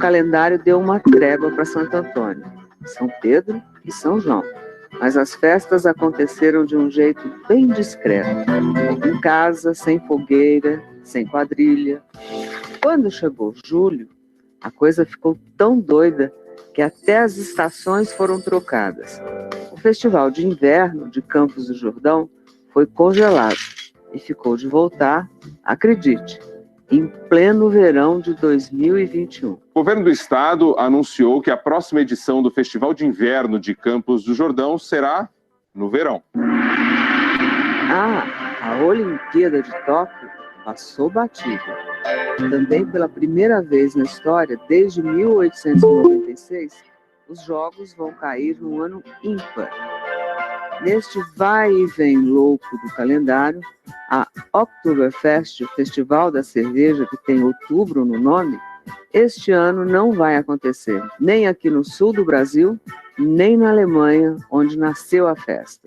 calendário deu uma trégua para Santo Antônio, São Pedro e São João. Mas as festas aconteceram de um jeito bem discreto, em casa, sem fogueira, sem quadrilha. Quando chegou julho, a coisa ficou tão doida que até as estações foram trocadas. O Festival de Inverno de Campos do Jordão foi congelado e ficou de voltar, acredite, em pleno verão de 2021. O governo do estado anunciou que a próxima edição do Festival de Inverno de Campos do Jordão será no verão. A Olimpíada de Tóquio passou batida. Também pela primeira vez na história, desde 1896, os Jogos vão cair num ano ímpar. Neste vai e vem louco do calendário, a Oktoberfest, o Festival da Cerveja, que tem outubro no nome, este ano não vai acontecer, nem aqui no sul do Brasil, nem na Alemanha, onde nasceu a festa.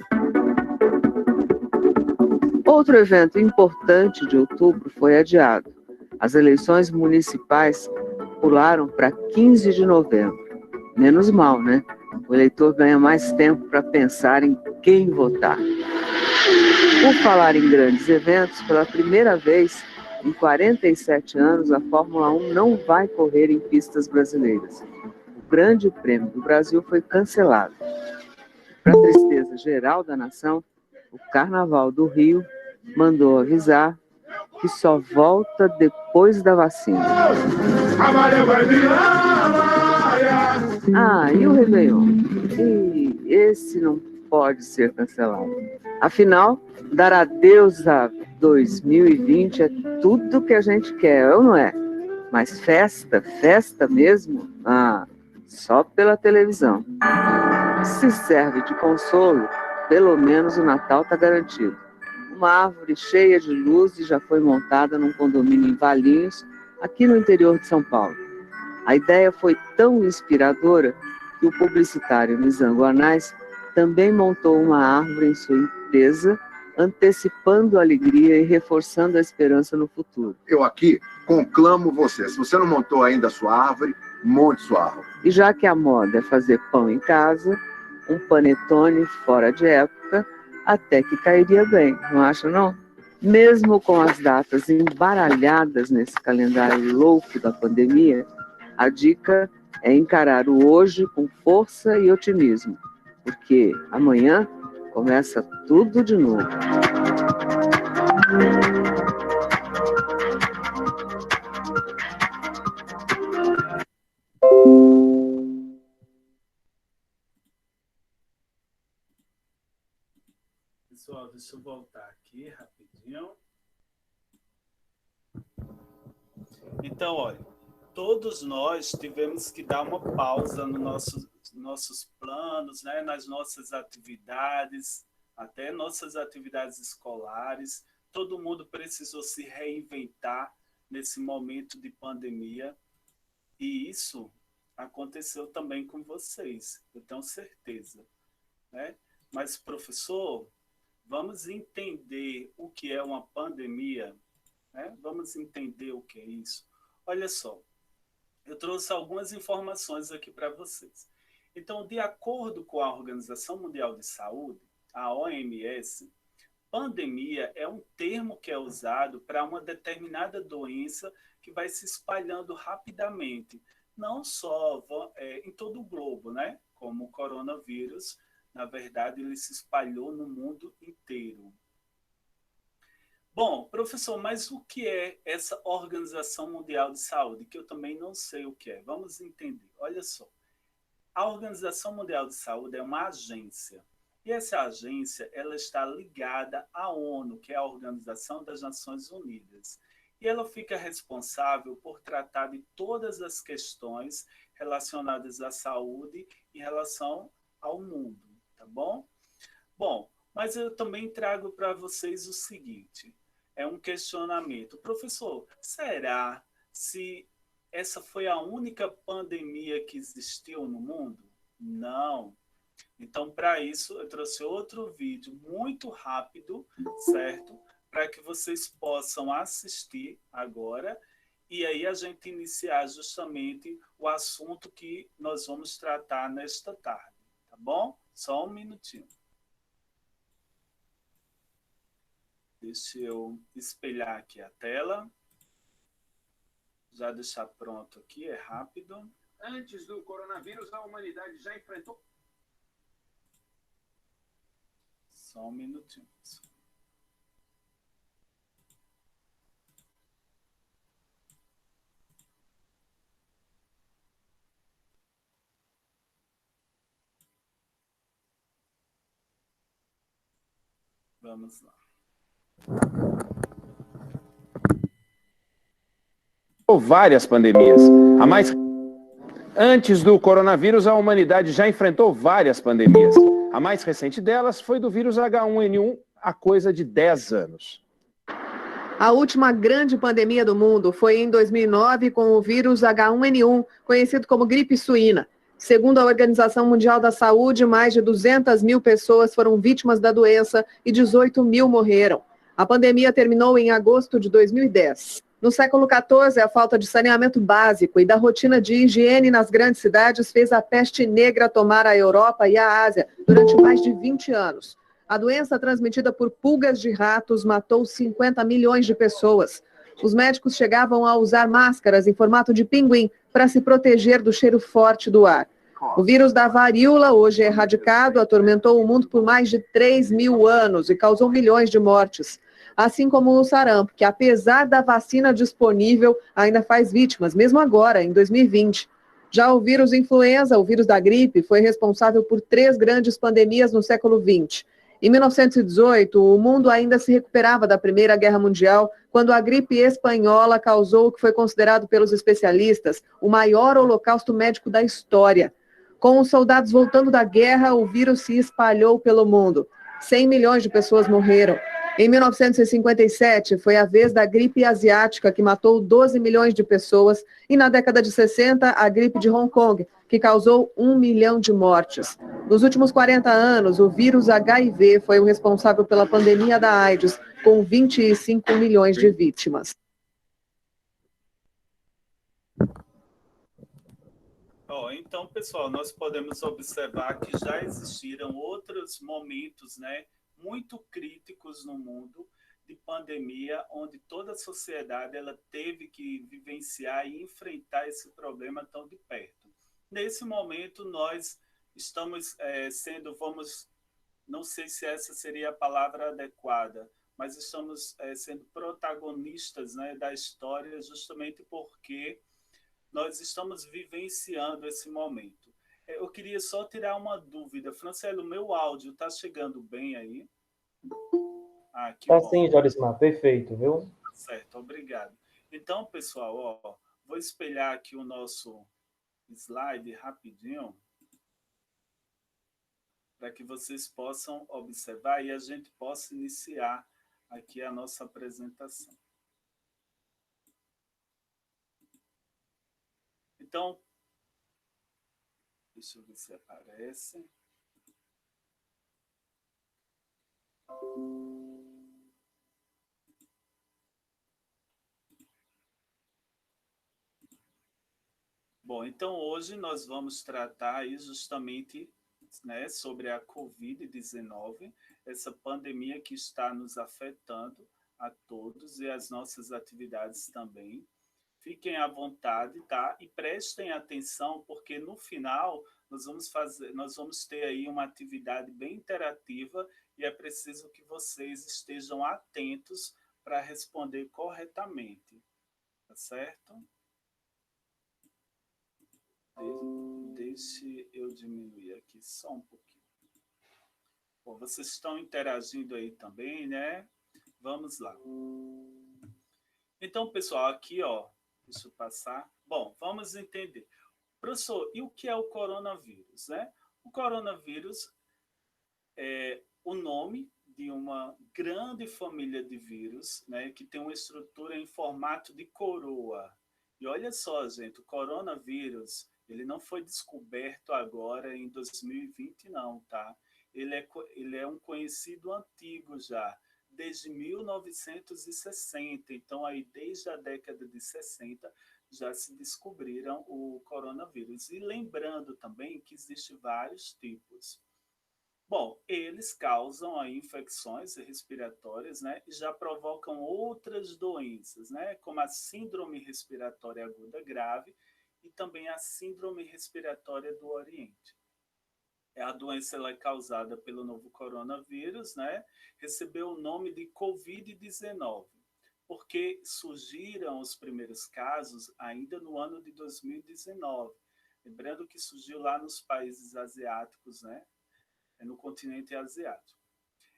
Outro evento importante de outubro foi adiado. As eleições municipais pularam para 15 de novembro. Menos mal, né? O eleitor ganha mais tempo para pensar em quem votar. Por falar em grandes eventos, pela primeira vez em 47 anos, a Fórmula 1 não vai correr em pistas brasileiras. O Grande Prêmio do Brasil foi cancelado. Para a tristeza geral da nação, o Carnaval do Rio mandou avisar que só volta depois da vacina. E o Réveillon? E esse não pode ser cancelado. Afinal, dar adeus a 2020 é tudo que a gente quer, ou não é? Mas festa mesmo? Só pela televisão. Se serve de consolo, pelo menos o Natal está garantido. Uma árvore cheia de luzes já foi montada num condomínio em Valinhos, aqui no interior de São Paulo. A ideia foi tão inspiradora que o publicitário Nizango Anais também montou uma árvore em sua empresa, antecipando a alegria e reforçando a esperança no futuro. Eu aqui conclamo você. Se você não montou ainda a sua árvore, monte sua árvore. E já que a moda é fazer pão em casa, um panetone fora de época, até que cairia bem, não acha não? Mesmo com as datas embaralhadas nesse calendário louco da pandemia, a dica é encarar o hoje com força e otimismo, porque amanhã começa tudo de novo. Pessoal, deixa eu voltar aqui rapidinho. Então, olha, todos nós tivemos que dar uma pausa nos nossos planos, né, nas nossas atividades, até nossas atividades escolares. Todo mundo precisou se reinventar nesse momento de pandemia. E isso aconteceu também com vocês, eu tenho certeza, né? Mas, professor, vamos entender o que é uma pandemia, né? Vamos entender o que é isso. Olha só, eu trouxe algumas informações aqui para vocês. Então, de acordo com a Organização Mundial de Saúde, a OMS, pandemia é um termo que é usado para uma determinada doença que vai se espalhando rapidamente, não só em todo o globo, né? Como o coronavírus, na verdade, ele se espalhou no mundo inteiro. Bom, professor, mas o que é essa Organização Mundial de Saúde? Que eu também não sei o que é. Vamos entender. Olha só. A Organização Mundial de Saúde é uma agência. E essa agência ela está ligada à ONU, que é a Organização das Nações Unidas. E ela fica responsável por tratar de todas as questões relacionadas à saúde em relação ao mundo, tá bom? Bom, mas eu também trago para vocês o seguinte, é um questionamento. Professor, será se essa foi a única pandemia que existiu no mundo? Não. Então, para isso, eu trouxe outro vídeo muito rápido, certo? Para que vocês possam assistir agora e aí a gente iniciar justamente o assunto que nós vamos tratar nesta tarde, tá bom? Só um minutinho. Deixa eu espelhar aqui a tela. Já deixar pronto aqui, é rápido. Antes do coronavírus, a humanidade já enfrentou... Só um minutinho. Vamos lá. Várias pandemias. Antes do coronavírus, a humanidade já enfrentou várias pandemias. A mais recente delas foi do vírus H1N1 há coisa de 10 anos. A última grande pandemia do mundo foi em 2009 com o vírus H1N1, conhecido como gripe suína. Segundo a Organização Mundial da Saúde, mais de 200 mil pessoas foram vítimas da doença e 18 mil morreram. A pandemia terminou em agosto de 2010. No século XIV, a falta de saneamento básico e da rotina de higiene nas grandes cidades fez a peste negra tomar a Europa e a Ásia durante mais de 20 anos. A doença transmitida por pulgas de ratos matou 50 milhões de pessoas. Os médicos chegavam a usar máscaras em formato de pinguim para se proteger do cheiro forte do ar. O vírus da varíola, hoje erradicado, atormentou o mundo por mais de 3.000 anos e causou milhões de mortes. Assim como o sarampo, que apesar da vacina disponível, ainda faz vítimas, mesmo agora, em 2020. Já o vírus influenza, o vírus da gripe, foi responsável por 3 grandes pandemias no século XX. Em 1918, o mundo ainda se recuperava da Primeira Guerra Mundial, quando a gripe espanhola causou o que foi considerado pelos especialistas o maior holocausto médico da história. Com os soldados voltando da guerra, o vírus se espalhou pelo mundo. 100 milhões de pessoas morreram. Em 1957, foi a vez da gripe asiática, que matou 12 milhões de pessoas, e na década de 60, a gripe de Hong Kong, que causou 1 milhão de mortes. Nos últimos 40 anos, o vírus HIV foi o responsável pela pandemia da AIDS, com 25 milhões de vítimas. Então, pessoal, nós podemos observar que já existiram outros momentos, né, muito críticos no mundo de pandemia, onde toda a sociedade ela teve que vivenciar e enfrentar esse problema tão de perto. Nesse momento, nós estamos não sei se essa seria a palavra adequada, mas estamos sendo protagonistas, né, da história, justamente porque nós estamos vivenciando esse momento. Eu queria só tirar uma dúvida. Franciele, o meu áudio está chegando bem aí? Que tá bom. Sim, Jorismar, perfeito, viu? Certo, obrigado. Então, pessoal, vou espelhar aqui o nosso slide rapidinho, para que vocês possam observar e a gente possa iniciar aqui a nossa apresentação. Então, deixa eu ver se aparece. Bom, então hoje nós vamos tratar aí justamente, né, sobre a Covid-19, essa pandemia que está nos afetando a todos e as nossas atividades também. Fiquem à vontade, tá? E prestem atenção, porque no final nós vamos ter aí uma atividade bem interativa e é preciso que vocês estejam atentos para responder corretamente, tá certo? Deixe eu diminuir aqui só um pouquinho. Bom, vocês estão interagindo aí também, né? Vamos lá. Então, pessoal, aqui, deixa eu passar. Bom, vamos entender. Professor, e o que é o coronavírus, né? O coronavírus é o nome de uma grande família de vírus, né, que tem uma estrutura em formato de coroa. E olha só, gente, o coronavírus, ele não foi descoberto agora em 2020, não, tá? Ele é um conhecido antigo já, desde 1960. Então, aí, desde a década de 60, já se descobriram o coronavírus. E lembrando também que existem vários tipos. Bom, eles causam aí infecções respiratórias, né? E já provocam outras doenças, né? Como a síndrome respiratória aguda grave e também a síndrome respiratória do Oriente. A doença ela é causada pelo novo coronavírus, né? Recebeu o nome de Covid-19, porque surgiram os primeiros casos ainda no ano de 2019. Lembrando que surgiu lá nos países asiáticos, né? No continente asiático.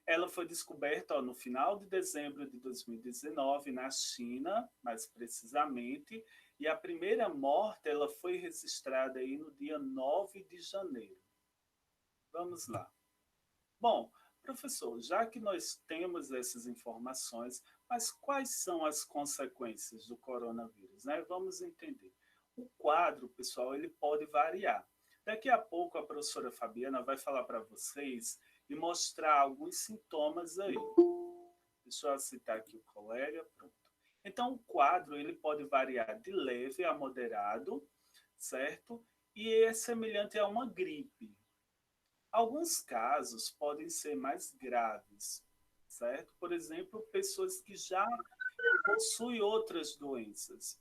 Ela foi descoberta no final de dezembro de 2019 na China, mais precisamente, e a primeira morte ela foi registrada aí no dia 9 de janeiro. Vamos lá. Bom, professor, já que nós temos essas informações, mas quais são as consequências do coronavírus, né? Vamos entender. O quadro, pessoal, ele pode variar. Daqui a pouco a professora Fabiana vai falar para vocês e mostrar alguns sintomas aí. Deixa eu citar aqui o colega. Pronto. Então, o quadro ele pode variar de leve a moderado, certo? E é semelhante a uma gripe. Alguns casos podem ser mais graves, certo? Por exemplo, pessoas que já possuem outras doenças.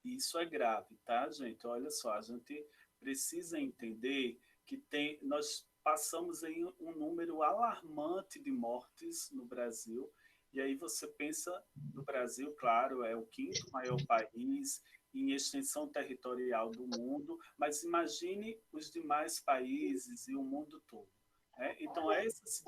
Isso é grave, tá, gente? Olha só, a gente precisa entender que nós passamos em um número alarmante de mortes no Brasil, e aí você pensa no Brasil, claro, é o 5º maior país em extensão territorial do mundo, mas imagine os demais países e o mundo todo. Né? Então, essas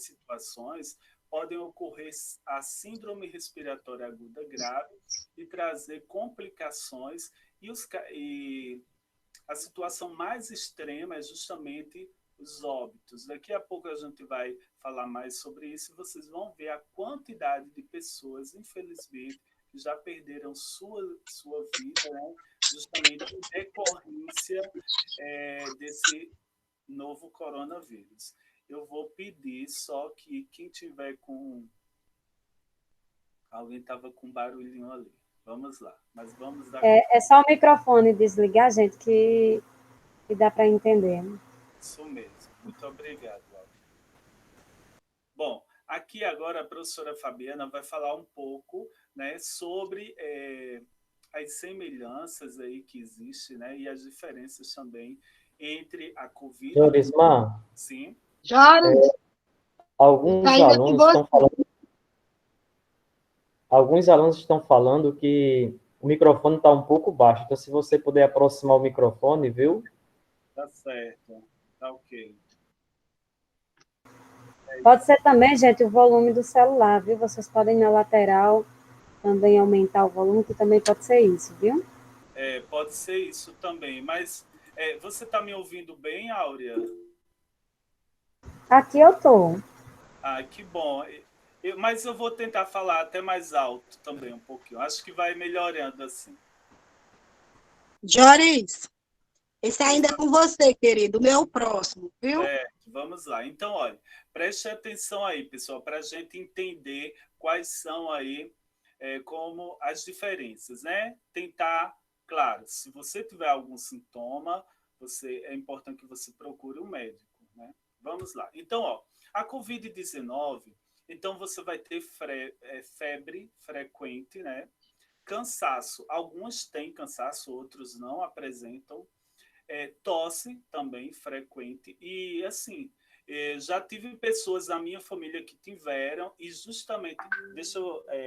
situações podem ocorrer a síndrome respiratória aguda grave e trazer complicações e a situação mais extrema é justamente os óbitos. Daqui a pouco a gente vai falar mais sobre isso e vocês vão ver a quantidade de pessoas, infelizmente, que já perderam sua vida, né? Justamente em decorrência desse novo coronavírus. Eu vou pedir só que quem tiver com... Alguém estava com barulhinho ali. Vamos lá, mas vamos dar... É só o microfone desligar, gente, que dá para entender. Isso mesmo. Muito obrigado, Laura. Bom, aqui agora a professora Fabiana vai falar um pouco, né, sobre as semelhanças aí que existem, né, e as diferenças também entre a Covid... Jorismar? Sim. Alguns alunos estão falando que o microfone está um pouco baixo, então se você puder aproximar o microfone, viu? Tá certo, tá ok. Pode ser também, gente, o volume do celular, viu? Vocês podem na lateral também aumentar o volume, que também pode ser isso, viu? Pode ser isso também, mas você está me ouvindo bem, Áurea? Aqui eu estou. Ah, que bom. Mas eu vou tentar falar até mais alto também um pouquinho. Acho que vai melhorando assim. Joris, esse ainda é com você, querido, o meu próximo, viu? Vamos lá. Então, olha, preste atenção aí, pessoal, para a gente entender quais são aí como as diferenças, né? Tentar, claro, se você tiver algum sintoma, é importante que você procure um médico, né? Vamos lá. Então, ó, a Covid-19, então você vai ter febre frequente, né? Cansaço. Alguns têm cansaço, outros não apresentam. Tosse também frequente. E, assim, já tive pessoas da minha família que tiveram e justamente...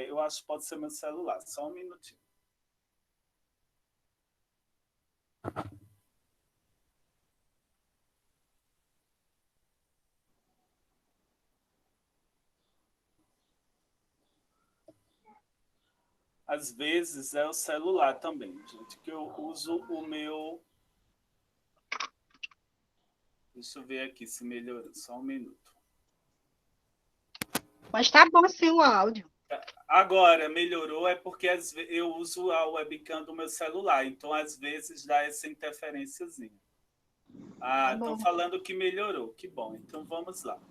eu acho que pode ser meu celular. Só um minutinho. Às vezes é o celular também, gente, que eu uso o meu... Deixa eu ver aqui se melhorou, só um minuto. Mas tá bom sim o áudio. Agora, melhorou é porque eu uso a webcam do meu celular, então às vezes dá essa interferênciazinha. Estão falando que melhorou, que bom, então vamos lá.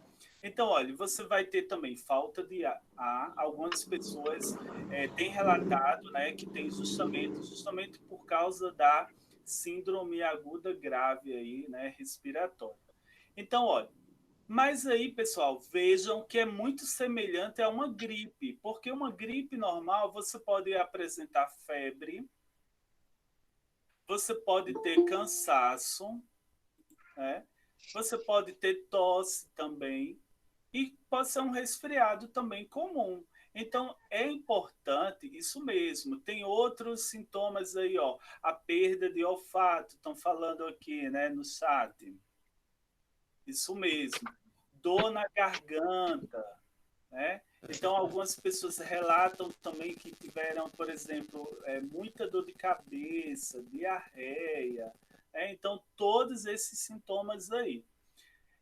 Então, olha, você vai ter também falta de ar. Algumas pessoas têm relatado, né, que tem justamente por causa da síndrome aguda grave aí, né, respiratória. Então, olha, mas aí, pessoal, vejam que é muito semelhante a uma gripe, porque uma gripe normal você pode apresentar febre, você pode ter cansaço, né? Você pode ter tosse também, e pode ser um resfriado também comum. Então, é importante, isso mesmo. Tem outros sintomas aí, ó. A perda de olfato, estão falando aqui, né, no chat. Isso mesmo. Dor na garganta, né? Então, algumas pessoas relatam também que tiveram, por exemplo, muita dor de cabeça, diarreia, né? Então, todos esses sintomas aí.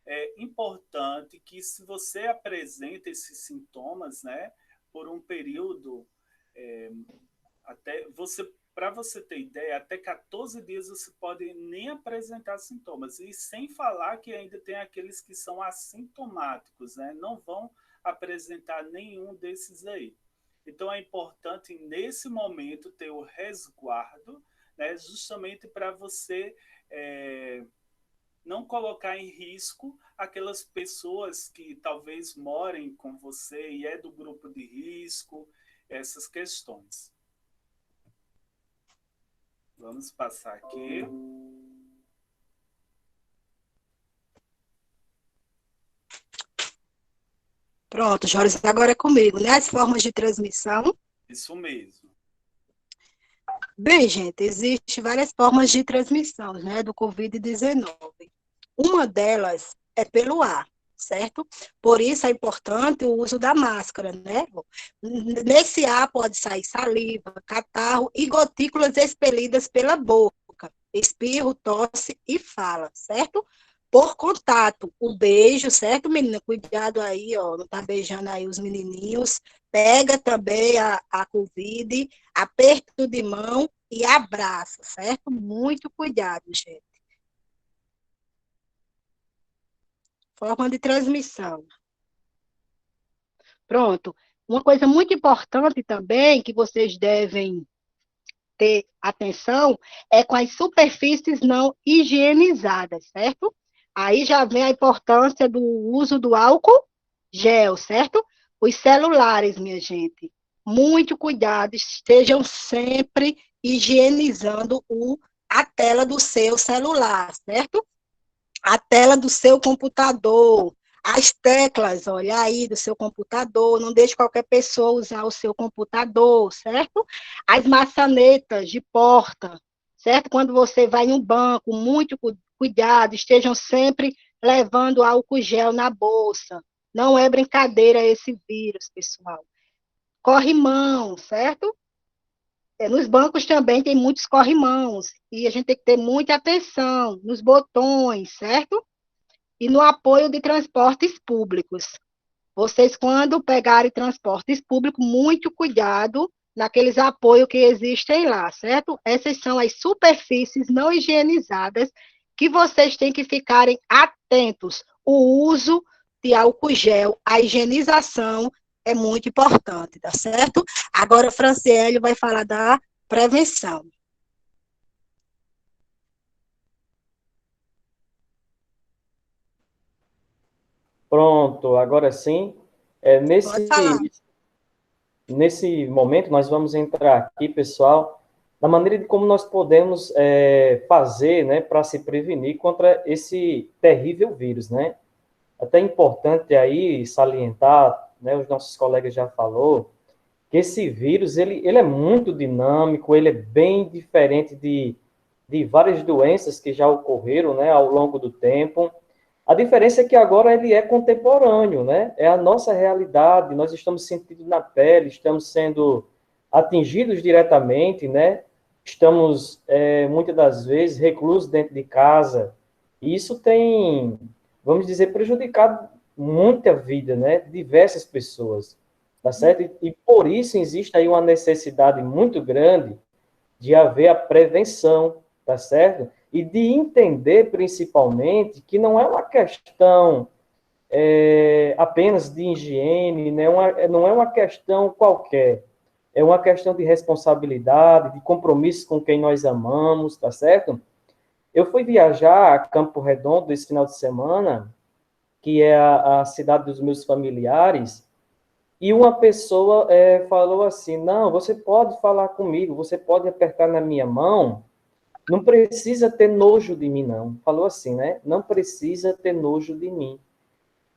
É importante que, se você apresenta esses sintomas, né, por um período, até você, para você ter ideia, até 14 dias você pode nem apresentar sintomas, e sem falar que ainda tem aqueles que são assintomáticos, né, não vão apresentar nenhum desses aí. Então, é importante, nesse momento, ter o resguardo, né, justamente para você não colocar em risco aquelas pessoas que talvez morem com você e é do grupo de risco, essas questões. Vamos passar aqui. Pronto, Joris, agora é comigo, né? As formas de transmissão. Isso mesmo. Bem, gente, existem várias formas de transmissão, né, do Covid-19. Uma delas é pelo ar, certo? Por isso é importante o uso da máscara, né? Nesse ar pode sair saliva, catarro e gotículas expelidas pela boca, espirro, tosse e fala, certo? Por contato, o beijo, certo, menina? Cuidado aí, ó, não tá beijando aí os menininhos. Pega também a Covid, aperto de mão e abraço, certo? Muito cuidado, gente. Forma de transmissão. Pronto. Uma coisa muito importante também que vocês devem ter atenção é com as superfícies não higienizadas, certo? Aí já vem a importância do uso do álcool gel, certo? Os celulares, minha gente, muito cuidado, estejam sempre higienizando a tela do seu celular, certo? A tela do seu computador, as teclas, olha aí, do seu computador, não deixe qualquer pessoa usar o seu computador, certo? As maçanetas de porta, certo? Quando você vai em um banco, muito cuidado, estejam sempre levando álcool gel na bolsa. Não é brincadeira esse vírus, pessoal. Corrimão, certo? Nos bancos também tem muitos corrimãos, e a gente tem que ter muita atenção nos botões, certo? E no apoio de transportes públicos. Vocês, quando pegarem transportes públicos, muito cuidado naqueles apoios que existem lá, certo? Essas são as superfícies não higienizadas que vocês têm que ficarem atentos. O uso de álcool gel, a higienização é muito importante, tá certo? Agora, a Franciele vai falar da prevenção. Pronto, agora sim. Pode falar. Nesse momento, nós vamos entrar aqui, pessoal, na maneira de como nós podemos fazer, né, para se prevenir contra esse terrível vírus, né? Até importante aí salientar, né, os nossos colegas já falou, que esse vírus, ele é muito dinâmico, ele é bem diferente de várias doenças que já ocorreram, né, ao longo do tempo. A diferença é que agora ele é contemporâneo, né? É a nossa realidade, nós estamos sentindo na pele, estamos sendo atingidos diretamente, né? Estamos, muitas das vezes, reclusos dentro de casa. E isso tem, vamos dizer, prejudicado muita vida, né? De diversas pessoas, tá certo? E por isso existe aí uma necessidade muito grande de haver a prevenção, tá certo? E de entender, principalmente, que não é uma questão apenas de higiene, né? Não é uma questão qualquer, é uma questão de responsabilidade, de compromisso com quem nós amamos, tá certo? Eu fui viajar a Campo Redondo esse final de semana, que é a cidade dos meus familiares, e uma pessoa falou assim, não, você pode falar comigo, você pode apertar na minha mão, não precisa ter nojo de mim, não. Falou assim, né? Não precisa ter nojo de mim.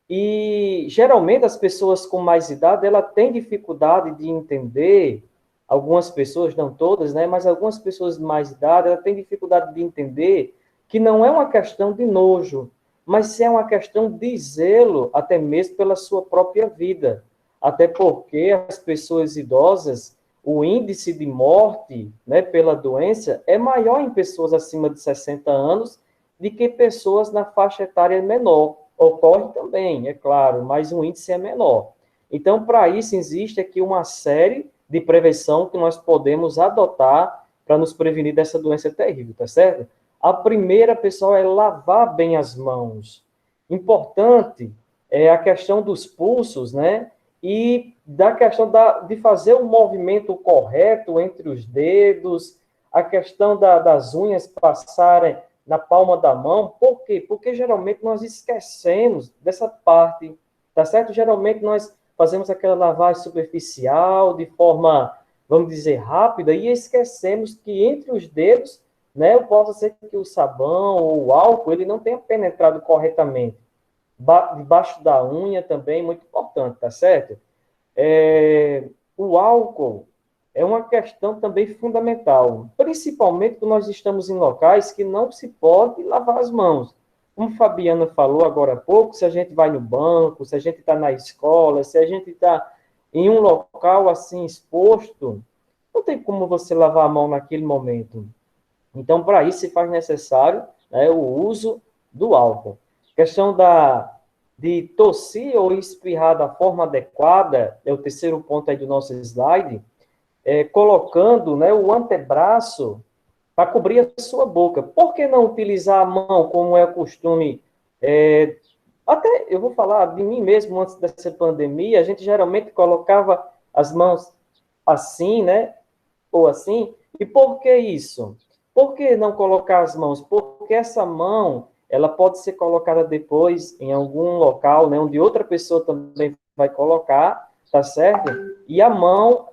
E, geralmente, as pessoas com mais idade, ela tem dificuldade de entender, algumas pessoas, não todas, né? Mas algumas pessoas de mais idade, ela tem dificuldade de entender que não é uma questão de nojo, mas sim é uma questão de zelo, até mesmo pela sua própria vida. Até porque as pessoas idosas, o índice de morte, né, pela doença é maior em pessoas acima de 60 anos do que pessoas na faixa etária menor. Ocorre também, é claro, mas o índice é menor. Então, para isso, existe aqui uma série de prevenção que nós podemos adotar para nos prevenir dessa doença terrível, tá certo? A primeira, pessoal, é lavar bem as mãos. Importante é a questão dos pulsos, né? E da questão de fazer um movimento correto entre os dedos, a questão das unhas passarem na palma da mão. Por quê? Porque geralmente nós esquecemos dessa parte, tá certo? Geralmente nós fazemos aquela lavagem superficial, de forma, vamos dizer, rápida, e esquecemos que entre os dedos, né, pode ser que o sabão ou o álcool, ele não tenha penetrado corretamente. Debaixo da unha também, muito importante, tá certo? O álcool é uma questão também fundamental, principalmente quando nós estamos em locais que não se pode lavar as mãos. Como Fabiana falou agora há pouco, se a gente vai no banco, se a gente está na escola, se a gente está em um local assim exposto, não tem como você lavar a mão naquele momento. Então, para isso, se faz necessário, né, o uso do álcool. Questão de tossir ou espirrar da forma adequada, é o terceiro ponto aí do nosso slide, colocando, né, o antebraço para cobrir a sua boca. Por que não utilizar a mão, como é o costume? Até eu vou falar de mim mesmo, antes dessa pandemia, a gente geralmente colocava as mãos assim, né, ou assim. E por que isso? Por que não colocar as mãos? Porque essa mão, ela pode ser colocada depois em algum local, né, onde outra pessoa também vai colocar, tá certo? E a mão,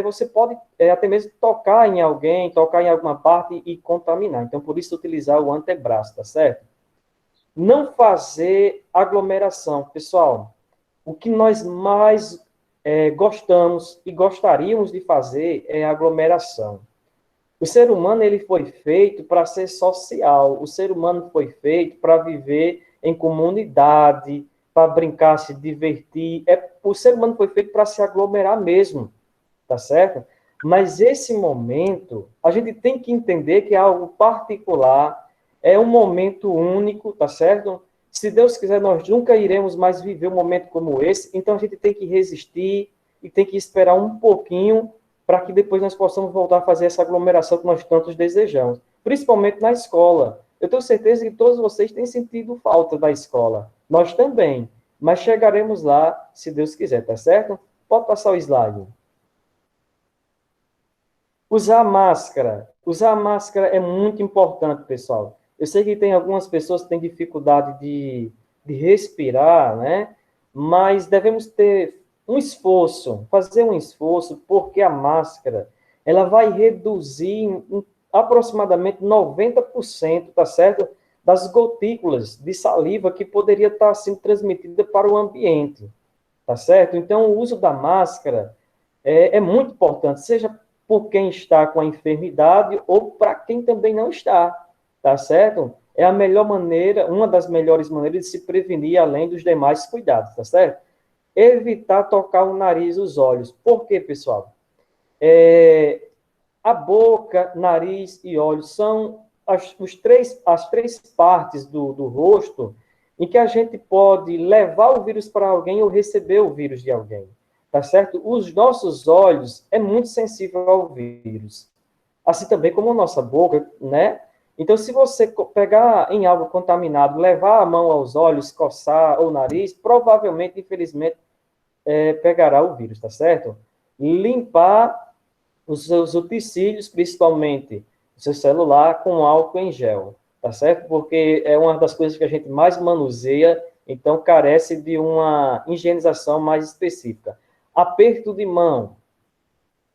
você pode até mesmo tocar em alguém, tocar em alguma parte e contaminar. Então, por isso, utilizar o antebraço, tá certo? Não fazer aglomeração. Pessoal, o que nós mais gostamos e gostaríamos de fazer é aglomeração. O ser humano, ele foi feito para ser social. O ser humano foi feito para viver em comunidade, para brincar, se divertir. O ser humano foi feito para se aglomerar mesmo, tá certo? Mas esse momento, a gente tem que entender que é algo particular, é um momento único, tá certo? Se Deus quiser, nós nunca iremos mais viver um momento como esse, então a gente tem que resistir e tem que esperar um pouquinho para que depois nós possamos voltar a fazer essa aglomeração que nós tantos desejamos, principalmente na escola. Eu tenho certeza que todos vocês têm sentido falta da escola. Nós também, mas chegaremos lá, se Deus quiser, tá certo? Pode passar o slide. Usar máscara. Usar máscara é muito importante, pessoal. Eu sei que tem algumas pessoas que têm dificuldade de respirar, né? Mas devemos ter um esforço, fazer um esforço, porque a máscara, ela vai reduzir aproximadamente 90%, tá certo? Das gotículas de saliva que poderia estar sendo transmitida para o ambiente, tá certo? Então, o uso da máscara é muito importante, seja por quem está com a enfermidade ou para quem também não está, tá certo? É a melhor maneira, uma das melhores maneiras de se prevenir, além dos demais cuidados, tá certo? Evitar tocar o nariz e os olhos. Por quê, pessoal? A boca, nariz e olhos são as três partes do rosto em que a gente pode levar o vírus para alguém ou receber o vírus de alguém, tá certo? Os nossos olhos é muito sensível ao vírus, assim também como a nossa boca, né? Então, se você pegar em algo contaminado, levar a mão aos olhos, coçar o nariz, provavelmente, infelizmente, pegará o vírus, tá certo? Limpar os seus utensílios, principalmente o seu celular, com álcool em gel, tá certo? Porque é uma das coisas que a gente mais manuseia, então carece de uma higienização mais específica. Aperto de mão.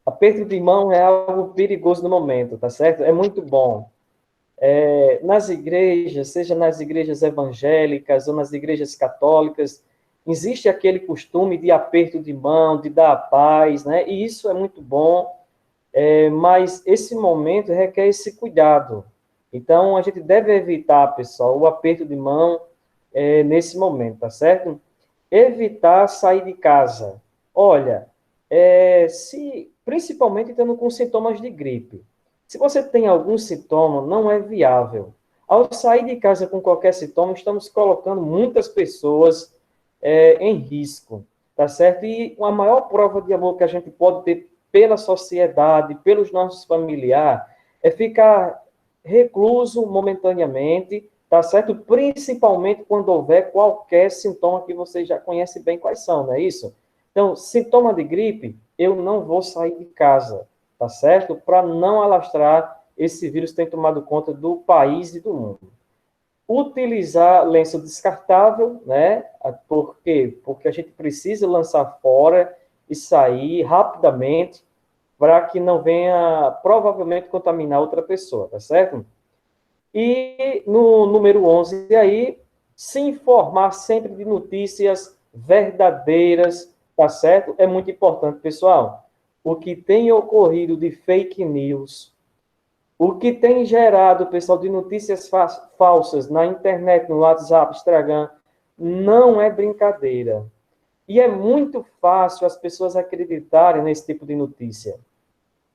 Aperto de mão é algo perigoso no momento, tá certo? É muito bom. Nas igrejas, seja nas igrejas evangélicas ou nas igrejas católicas, existe aquele costume de aperto de mão, de dar a paz, né? E isso é muito bom, mas esse momento requer esse cuidado. Então, a gente deve evitar, pessoal, o aperto de mão nesse momento, tá certo? Evitar sair de casa. Olha, principalmente estando com sintomas de gripe. Se você tem algum sintoma, não é viável. Ao sair de casa com qualquer sintoma, estamos colocando muitas pessoas em risco, tá certo? E a maior prova de amor que a gente pode ter pela sociedade, pelos nossos familiares, é ficar recluso momentaneamente, tá certo? Principalmente quando houver qualquer sintoma que você já conhece bem quais são, não é isso? Então, sintoma de gripe, eu não vou sair de casa, tá certo? Para não alastrar esse vírus que tem tomado conta do país e do mundo. Utilizar lenço descartável, né? Por quê? Porque a gente precisa lançar fora e sair rapidamente para que não venha, provavelmente, contaminar outra pessoa, tá certo? E no número 11 aí, se informar sempre de notícias verdadeiras, tá certo? É muito importante, pessoal. O que tem ocorrido de fake news, o que tem gerado, pessoal, de notícias falsas na internet, no WhatsApp, Instagram, não é brincadeira. E é muito fácil as pessoas acreditarem nesse tipo de notícia,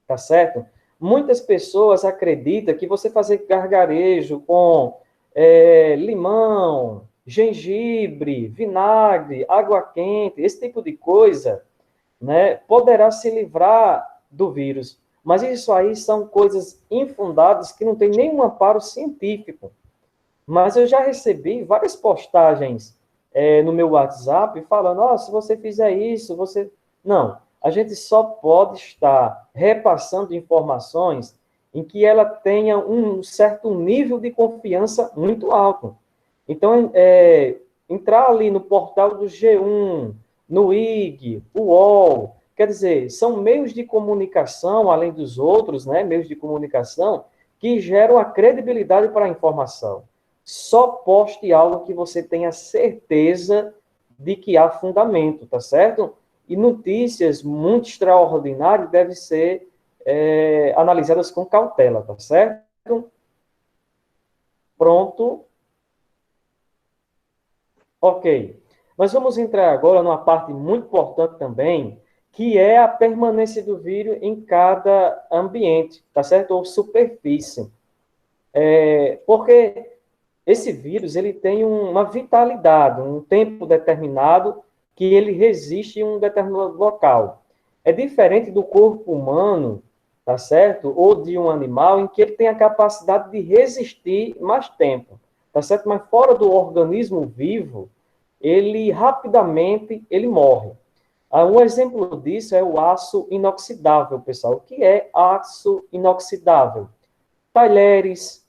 tá certo? Muitas pessoas acreditam que você fazer gargarejo com limão, gengibre, vinagre, água quente, esse tipo de coisa, né, poderá se livrar do vírus. Mas isso aí são coisas infundadas que não tem nenhum amparo científico. Mas eu já recebi várias postagens no meu WhatsApp falando, se você fizer isso, você... Não, a gente só pode estar repassando informações em que ela tenha um certo nível de confiança muito alto. Então, entrar ali no portal do G1, no IG, o UOL, quer dizer, são meios de comunicação, além dos outros, né, meios de comunicação, que geram a credibilidade para a informação. Só poste algo que você tenha certeza de que há fundamento, tá certo? E notícias muito extraordinárias devem ser analisadas com cautela, tá certo? Pronto. Ok. Nós vamos entrar agora numa parte muito importante também, que é a permanência do vírus em cada ambiente, tá certo? Ou superfície. Porque esse vírus, ele tem uma vitalidade, um tempo determinado que ele resiste em um determinado local. É diferente do corpo humano, tá certo? Ou de um animal, em que ele tem a capacidade de resistir mais tempo, tá certo? Mas fora do organismo vivo, ele rapidamente ele morre. Um exemplo disso é o aço inoxidável, pessoal. O que é aço inoxidável? Talheres,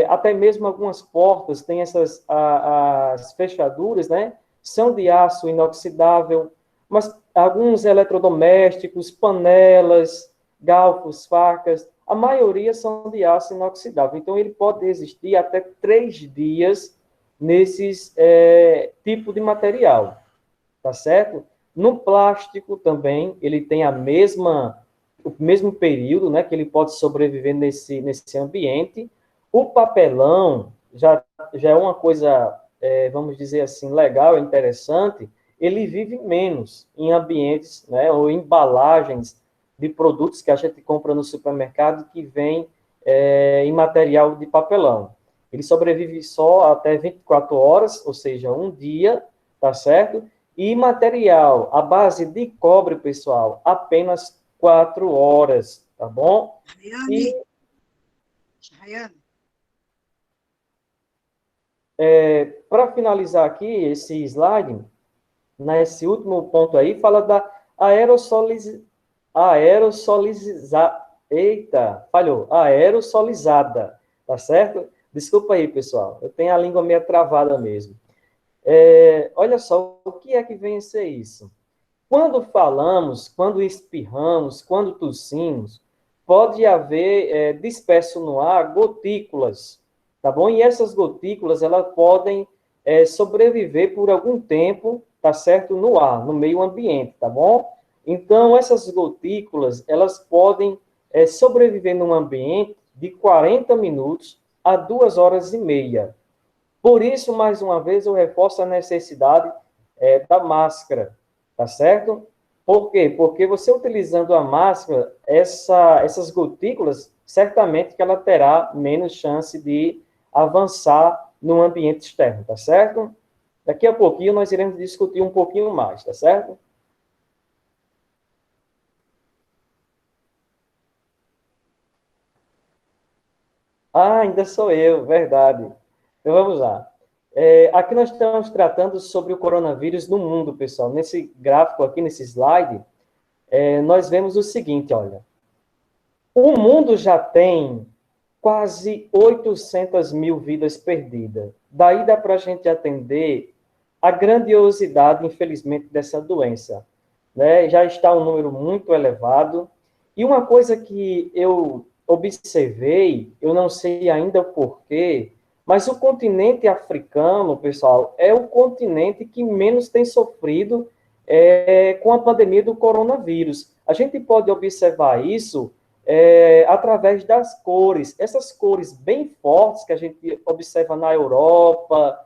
até mesmo algumas portas têm as fechaduras, né? São de aço inoxidável, mas alguns eletrodomésticos, panelas, garfos, facas, a maioria são de aço inoxidável. Então, ele pode resistir até 3 dias nesses tipo de material, tá certo? No plástico também, ele tem o mesmo período, né, que ele pode sobreviver nesse ambiente. O papelão já é uma coisa, vamos dizer assim, legal, interessante, ele vive menos em ambientes, né, ou embalagens de produtos que a gente compra no supermercado que vem em material de papelão. Ele sobrevive só até 24 horas, ou seja, um dia, tá certo? E material à base de cobre, pessoal, apenas 4 horas, tá bom? Rayane. Para finalizar aqui esse slide, nesse último ponto aí, fala da aerosolizada, tá certo? Desculpa aí, pessoal, eu tenho a língua meio travada mesmo. Olha só, o que é que vem a ser isso? Quando falamos, quando espirramos, quando tossimos, pode haver disperso no ar gotículas, tá bom? E essas gotículas, elas podem sobreviver por algum tempo, tá certo? No ar, no meio ambiente, tá bom? Então, essas gotículas, elas podem sobreviver num ambiente de 40 minutos a 2 horas e meia. Por isso, mais uma vez, eu reforço a necessidade da máscara, tá certo? Por quê? Porque você utilizando a máscara, essas gotículas, certamente que ela terá menos chance de avançar no ambiente externo, tá certo? Daqui a pouquinho nós iremos discutir um pouquinho mais, tá certo? Ah, ainda sou eu, verdade. Então vamos lá. Aqui nós estamos tratando sobre o coronavírus no mundo, pessoal. Nesse gráfico aqui, nesse slide, nós vemos o seguinte, olha. O mundo já tem quase 800 mil vidas perdidas. Daí dá para a gente atender a grandiosidade, infelizmente, dessa doença. Né? Já está um número muito elevado. E uma coisa que eu observei, eu não sei ainda o porquê, mas o continente africano, pessoal, é o continente que menos tem sofrido com a pandemia do coronavírus. A gente pode observar isso através das cores. Essas cores bem fortes que a gente observa na Europa,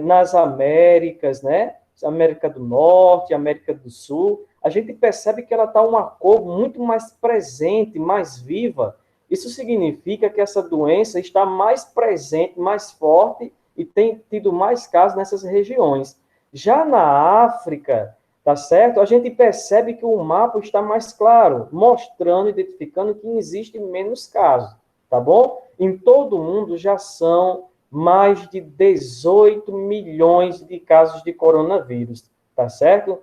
nas Américas, né? América do Norte, América do Sul, a gente percebe que ela está uma cor muito mais presente, mais viva. Isso significa que essa doença está mais presente, mais forte e tem tido mais casos nessas regiões. Já na África, tá certo? A gente percebe que o mapa está mais claro, mostrando, identificando que existe menos casos, tá bom? Em todo o mundo já são mais de 18 milhões de casos de coronavírus, tá certo?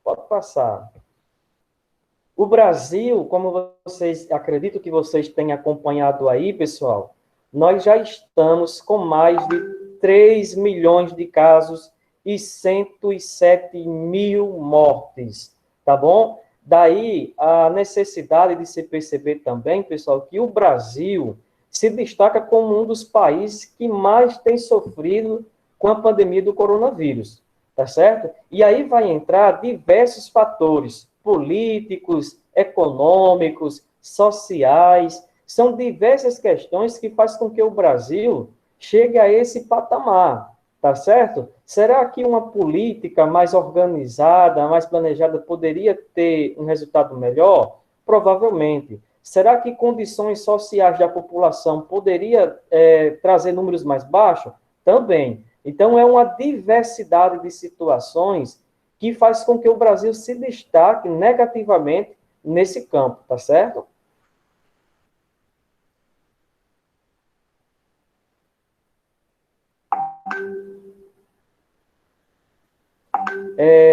Pode passar. O Brasil, como vocês, acredito que vocês tenham acompanhado aí, pessoal, nós já estamos com mais de 3 milhões de casos e 107 mil mortes, tá bom? Daí a necessidade de se perceber também, pessoal, que o Brasil se destaca como um dos países que mais tem sofrido com a pandemia do coronavírus, tá certo? E aí vai entrar diversos fatores políticos, econômicos, sociais, são diversas questões que fazem com que o Brasil chegue a esse patamar, tá certo? Será que uma política mais organizada, mais planejada, poderia ter um resultado melhor? Provavelmente. Será que condições sociais da população poderia trazer números mais baixos? Também. Então, é uma diversidade de situações que faz com que o Brasil se destaque negativamente nesse campo, tá certo?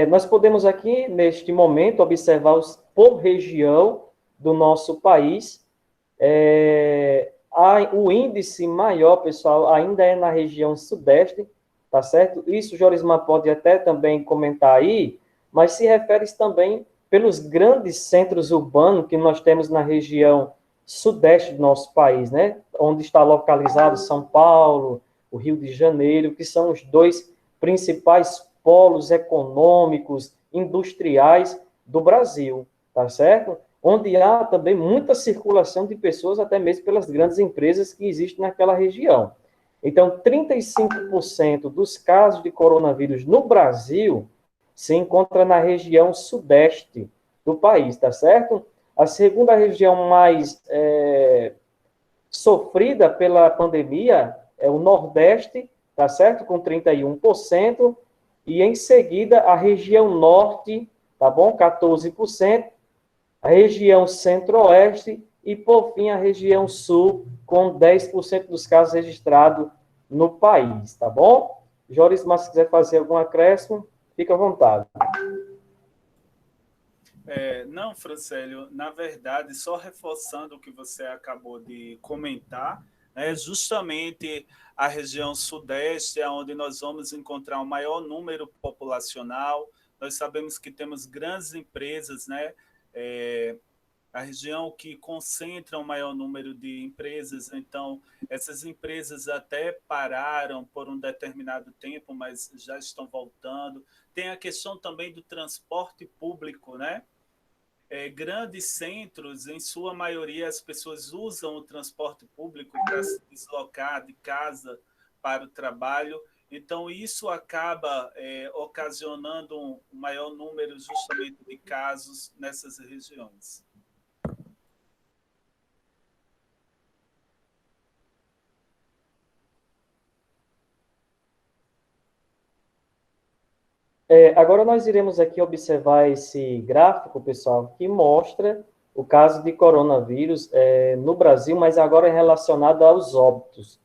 Nós podemos aqui, neste momento, observar por região do nosso país. O índice maior, pessoal, ainda é na região sudeste, tá certo? Isso o Jorismar pode até também comentar aí, mas se refere também pelos grandes centros urbanos que nós temos na região sudeste do nosso país, né? Onde está localizado São Paulo, o Rio de Janeiro, que são os dois principais polos econômicos, industriais do Brasil, tá certo? Onde há também muita circulação de pessoas, até mesmo pelas grandes empresas que existem naquela região. Então, 35% dos casos de coronavírus no Brasil se encontra na região sudeste do país, tá certo? A segunda região mais sofrida pela pandemia é o Nordeste, tá certo? Com 31%, e em seguida a região Norte, tá bom? 14%, a região Centro-Oeste e, por fim, a região sul, com 10% dos casos registrados no país, tá bom? Joris, mas se quiser fazer algum acréscimo, fica à vontade. Não, Francélio, na verdade, só reforçando o que você acabou de comentar, né, justamente a região sudeste é onde nós vamos encontrar o maior número populacional. Nós sabemos que temos grandes empresas, né? A região que concentra o maior número de empresas, então essas empresas até pararam por um determinado tempo, mas já estão voltando. Tem a questão também do transporte público, né? Grandes centros, em sua maioria, as pessoas usam o transporte público para se deslocar de casa para o trabalho. Então, isso acaba ocasionando um maior número justamente de casos nessas regiões. Agora nós iremos aqui observar esse gráfico, pessoal, que mostra o caso de coronavírus no Brasil, mas agora relacionado aos óbitos,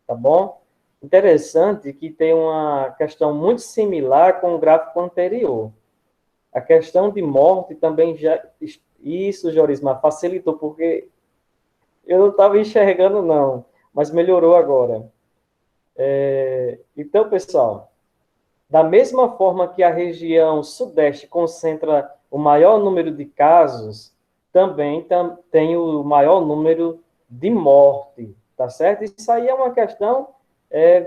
tá bom? Interessante que tem uma questão muito similar com o gráfico anterior. A questão de morte também já... Isso, Jorismar, facilitou, porque eu não estava enxergando, não, mas melhorou agora. Então, pessoal, da mesma forma que a região sudeste concentra o maior número de casos, também tem o maior número de morte, tá certo? Isso aí é uma questão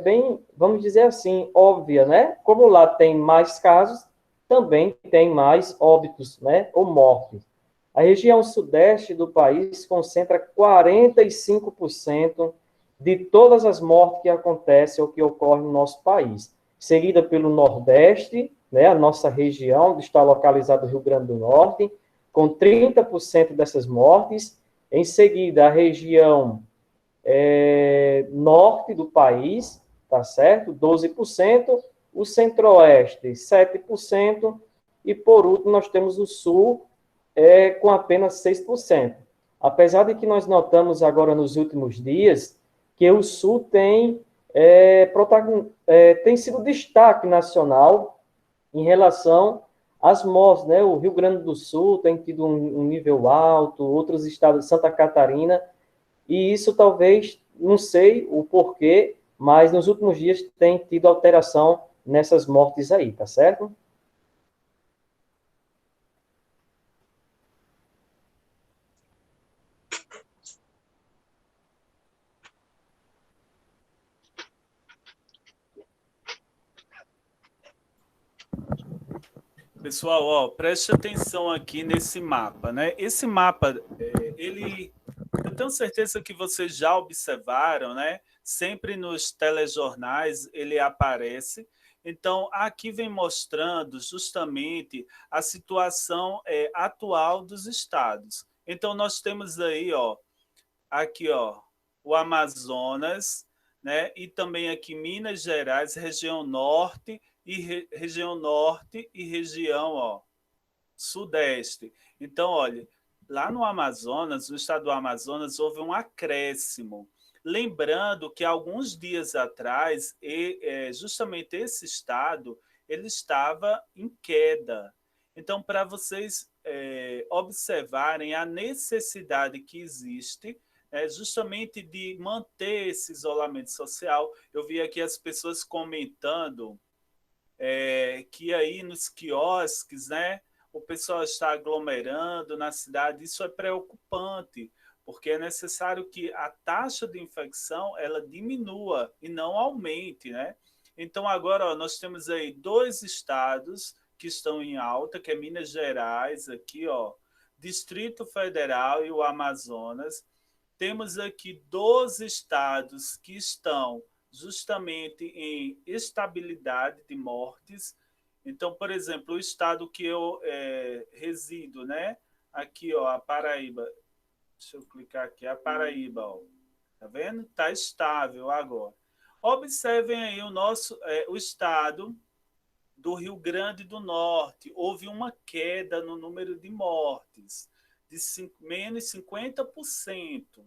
bem, vamos dizer assim, óbvia, né? Como lá tem mais casos, também tem mais óbitos, né? Ou mortes. A região sudeste do país concentra 45% de todas as mortes que acontecem ou que ocorrem no nosso país, seguida pelo Nordeste, né, a nossa região, onde está localizado o Rio Grande do Norte, com 30% dessas mortes. Em seguida, a região norte do país, tá certo? 12%, o Centro-Oeste, 7%, e, por último, nós temos o Sul, com apenas 6%. Apesar de que nós notamos agora nos últimos dias que o Sul tem sido destaque nacional em relação às mortes, né? O Rio Grande do Sul tem tido um nível alto, outros estados, Santa Catarina, e isso talvez, não sei o porquê, mas nos últimos dias tem tido alteração nessas mortes aí, tá certo? Pessoal, preste atenção aqui nesse mapa, né? Esse mapa, eu tenho certeza que vocês já observaram, né? Sempre nos telejornais ele aparece. Então, aqui vem mostrando justamente a situação atual dos estados. Então, nós temos aí, aqui, o Amazonas, né? E também aqui Minas Gerais, região norte e região sudeste. Então, olha, lá no Amazonas, no estado do Amazonas, houve um acréscimo. Lembrando que alguns dias atrás, justamente esse estado, ele estava em queda. Então, para vocês observarem a necessidade que existe justamente de manter esse isolamento social. Eu vi aqui as pessoas comentando que aí nos quiosques, né, o pessoal está aglomerando na cidade. Isso é preocupante, porque é necessário que a taxa de infecção ela diminua e não aumente, né? Então, agora nós temos aí 2 estados que estão em alta, que é Minas Gerais, aqui, Distrito Federal e o Amazonas. Temos aqui 12 estados que estão justamente em estabilidade de mortes. Então, por exemplo, o estado que eu resido, né? Aqui, a Paraíba. Deixa eu clicar aqui, a Paraíba, tá vendo? Está estável agora. Observem aí o estado do Rio Grande do Norte. Houve uma queda no número de mortes, de menos 50%.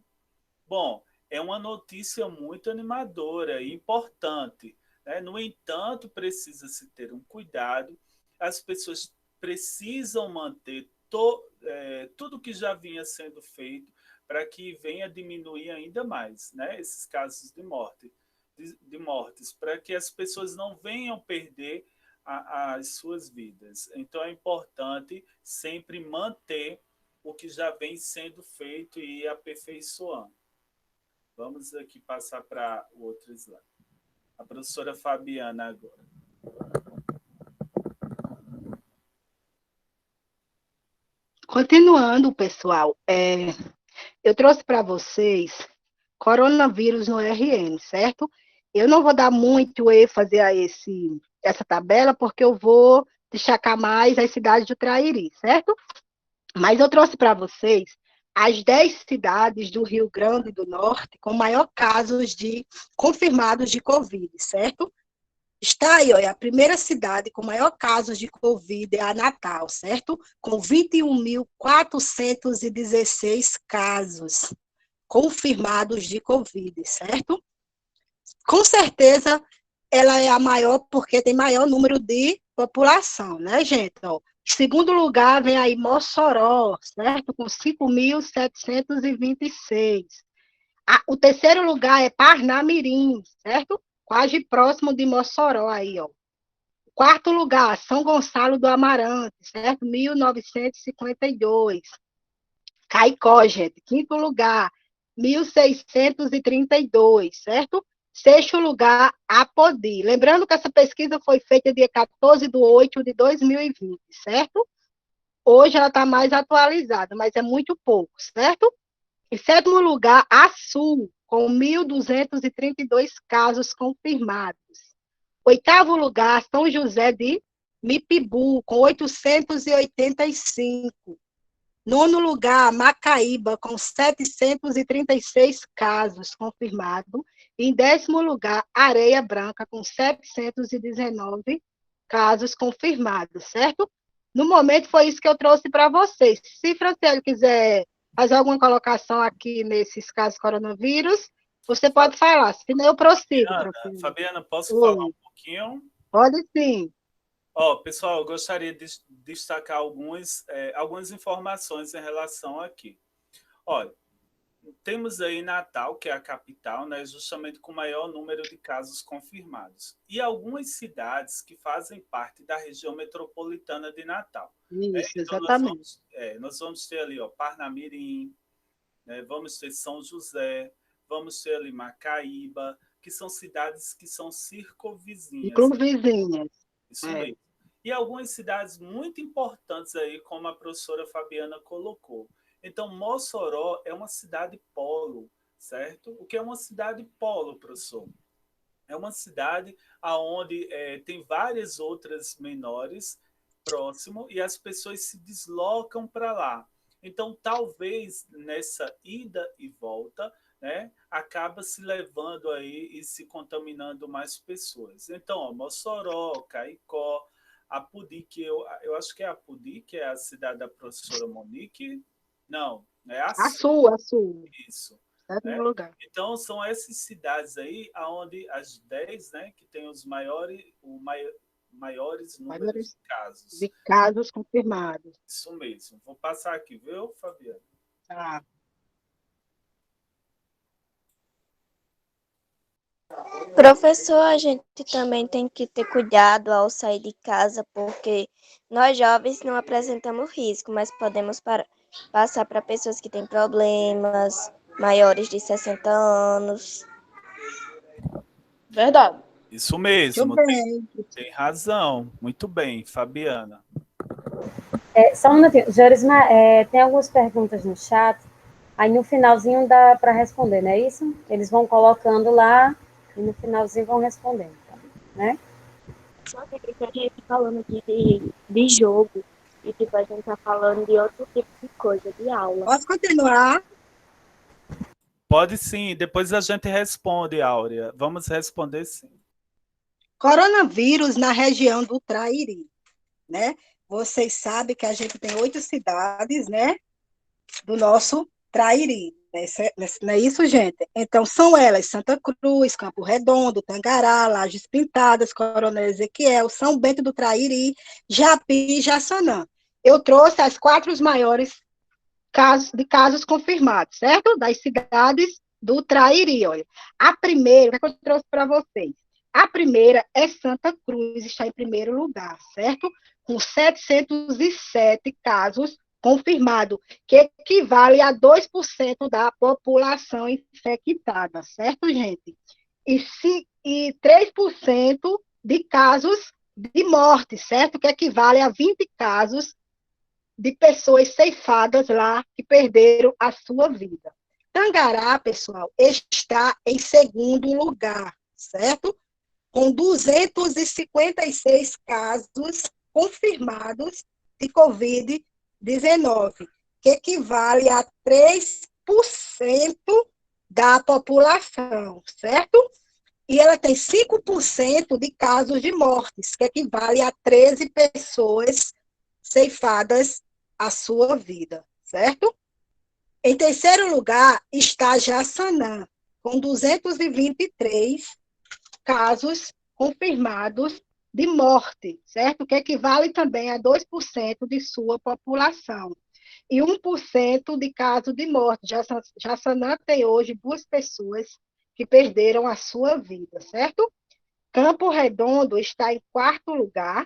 Bom, é uma notícia muito animadora e importante, né? No entanto, precisa-se ter um cuidado, as pessoas precisam manter tudo que já vinha sendo feito para que venha diminuir ainda mais, né, esses casos de mortes, para que as pessoas não venham perder as suas vidas. Então, é importante sempre manter o que já vem sendo feito e ir aperfeiçoando. Vamos aqui passar para o outro slide. A professora Fabiana agora. Continuando, pessoal, eu trouxe para vocês coronavírus no RN, certo? Eu não vou dar muito ênfase a essa tabela, porque eu vou destacar mais as cidades do Trairi, certo? Mas eu trouxe para vocês as 10 cidades do Rio Grande do Norte com maior casos confirmados de Covid, certo? Está aí, olha, a primeira cidade com maior casos de Covid é a Natal, certo? Com 21.416 casos confirmados de Covid, certo? Com certeza, ela é a maior porque tem maior número de população, né, gente? Ó, em segundo lugar, vem aí Mossoró, certo? Com 5.726. O terceiro lugar é Parnamirim, certo? Quase próximo de Mossoró aí, ó. Quarto lugar, São Gonçalo do Amarante, certo? 1952. Caicó, gente. Quinto lugar, 1632, certo? Sexto lugar, Apodi. Lembrando que essa pesquisa foi feita dia 14/8/2020, certo? Hoje ela está mais atualizada, mas é muito pouco, certo? Em sétimo lugar, Açu, com 1.232 casos confirmados. Oitavo lugar, São José de Mipibu, com 885. Nono lugar, Macaíba, com 736 casos confirmados. Em 10º lugar, Areia Branca, com 719 casos confirmados, certo? No momento, foi isso que eu trouxe para vocês. Se Franciele quiser fazer alguma colocação aqui nesses casos coronavírus, você pode falar, senão eu prossigo. Fabiana, posso falar um pouquinho? Pode sim. Pessoal, eu gostaria de destacar algumas informações em relação aqui. Olha, temos aí Natal, que é a capital, né, justamente com o maior número de casos confirmados. E algumas cidades que fazem parte da região metropolitana de Natal. Isso, então exatamente. Nós vamos ter ali, ó, Parnamirim, né, vamos ter São José, vamos ter ali Macaíba, que são cidades que são circunvizinhas. Circunvizinhas. Isso mesmo. E algumas cidades muito importantes aí, como a professora Fabiana colocou. Então, Mossoró é uma cidade polo, certo? O que é uma cidade polo, professor? É uma cidade onde tem várias outras menores próximo e as pessoas se deslocam para lá. Então, talvez nessa ida e volta, né, acaba se levando aí e se contaminando mais pessoas. Então, ó, Mossoró, Caicó, Apodi, que eu acho que é Apodi, que é a cidade da professora Monique. Não, é Açu. Isso. Sétimo lugar. Então, são essas cidades aí, onde as 10, né, que tem os maiores números de casos. De casos confirmados. Isso mesmo. Vou passar aqui, viu, Fabiana? Tá. Professor, a gente também tem que ter cuidado ao sair de casa, porque nós jovens não apresentamos risco, mas podemos passar para pessoas que têm problemas, maiores de 60 anos. Verdade. Isso mesmo. Tem razão. Muito bem, Fabiana. Só um minutinho. Jorisma, tem algumas perguntas no chat, aí no finalzinho dá para responder, não é isso? Eles vão colocando lá e no finalzinho vão respondendo, né? Só que a gente falando de jogo e tipo, a gente tá falando de outro tipo de coisa, de aula. Posso continuar? Pode sim, depois a gente responde, Áurea. Vamos responder sim. Coronavírus na região do Trairi, né? Vocês sabem que a gente tem 8 cidades, né? do nosso Trairi. Não é isso, gente? Então, são elas Santa Cruz, Campo Redondo, Tangará, Lajes Pintadas, Coronel Ezequiel, São Bento do Trairi, Japi e Jaçanã. Eu trouxe as 4 maiores casos confirmados, certo? Das cidades do Trairi. Olha. A primeira, o que eu trouxe para vocês? A primeira é Santa Cruz, está em primeiro lugar, certo? Com 707 casos confirmado, que equivale a 2% da população infectada, certo, gente? E 3% de casos de morte, certo? Que equivale a 20 casos de pessoas ceifadas lá que perderam a sua vida. Tangará, pessoal, está em segundo lugar, certo? Com 256 casos confirmados de Covid-19, que equivale a 3% da população, certo? E ela tem 5% de casos de mortes, que equivale a 13 pessoas ceifadas a sua vida, certo? Em terceiro lugar está Jaçanã, com 223 casos confirmados de morte, certo? Que equivale também a 2% de sua população. E 1% de caso de morte. Jaçanã tem hoje 2 pessoas que perderam a sua vida, certo? Campo Redondo está em quarto lugar,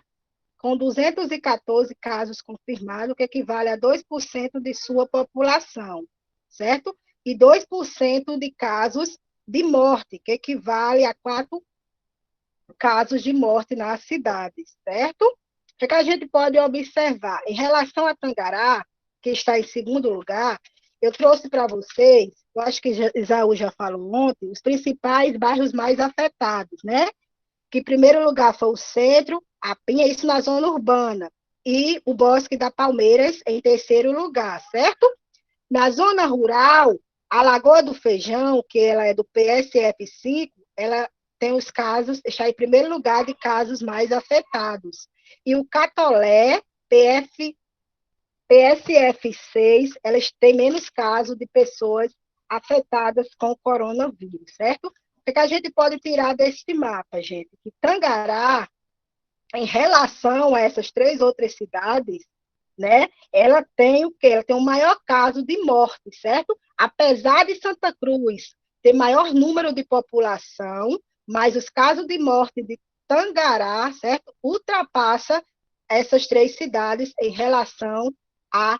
com 214 casos confirmados, que equivale a 2% de sua população, certo? E 2% de casos de morte, que equivale a 4 casos de morte na cidade, certo? O que a gente pode observar? Em relação a Tangará, que está em segundo lugar, eu trouxe para vocês, eu acho que Isaú já falou ontem, os principais bairros mais afetados, né? Que em primeiro lugar foi o Centro, a Pinha, isso na zona urbana, e o Bosque da Palmeiras em terceiro lugar, certo? Na zona rural, a Lagoa do Feijão, que ela é do PSF5, ela tem os casos, está em primeiro lugar de casos mais afetados. E o Catolé, PSF6, elas têm menos casos de pessoas afetadas com o coronavírus, certo? O que a gente pode tirar deste mapa, gente? Que Tangará, em relação a essas 3 outras cidades, né, ela tem o quê? Ela tem o maior caso de morte, certo? Apesar de Santa Cruz ter maior número de população, mas os casos de morte de Tangará, certo? Ultrapassa essas 3 cidades em relação a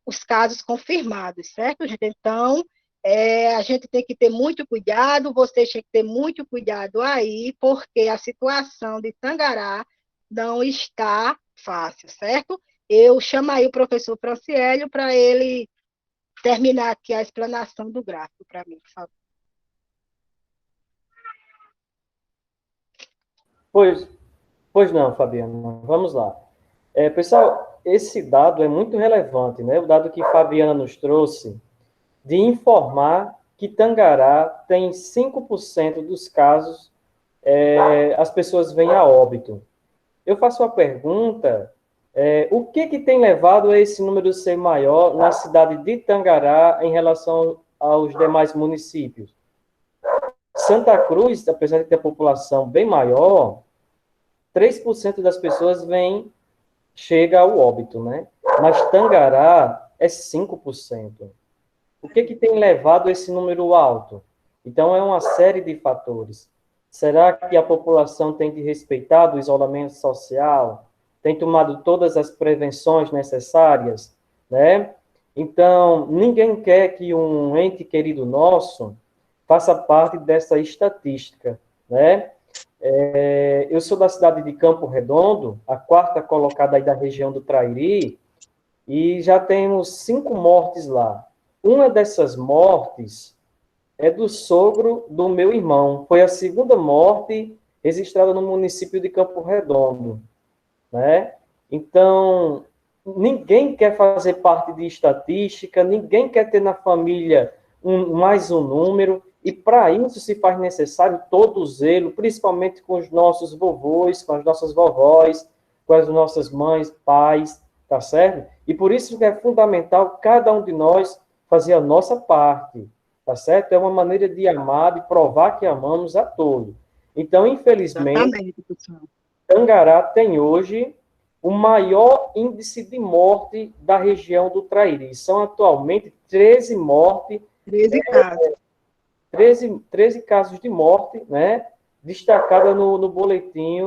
os casos confirmados, certo, gente? Então, a gente tem que ter muito cuidado, vocês têm que ter muito cuidado aí, porque a situação de Tangará não está fácil, certo? Eu chamo aí o professor Franciélio para ele terminar aqui a explanação do gráfico para mim, por favor. Pois não, Fabiana, vamos lá. Pessoal, esse dado é muito relevante, né? O dado que Fabiana nos trouxe, de informar que Tangará tem 5% dos casos, as pessoas vêm a óbito. Eu faço a pergunta, o que tem levado a esse número ser maior na cidade de Tangará em relação aos demais municípios? Santa Cruz, apesar de ter a população bem maior, 3% das pessoas chega ao óbito, né? Mas Tangará é 5%. O que tem levado a esse número alto? Então, é uma série de fatores. Será que a população tem respeitado o isolamento social? Tem tomado todas as prevenções necessárias? Né? Então, ninguém quer que um ente querido nosso faça parte dessa estatística. Né? Eu sou da cidade de Campo Redondo, a 4ª colocada aí da região do Trairi, e já temos 5 mortes lá. Uma dessas mortes é do sogro do meu irmão. Foi a 2ª morte registrada no município de Campo Redondo. Né? Então, ninguém quer fazer parte de estatística, ninguém quer ter na família mais um número, e para isso se faz necessário todo o zelo, principalmente com os nossos vovôs, com as nossas vovós, com as nossas mães, pais, tá certo? E por isso que é fundamental cada um de nós fazer a nossa parte, tá certo? É uma maneira de amar, de provar que amamos a todos. Então, infelizmente, Tangará tem hoje o maior índice de morte da região do Trairi. São atualmente 13 mortes. 13 casos. 13 casos de morte, né? Destacada no boletim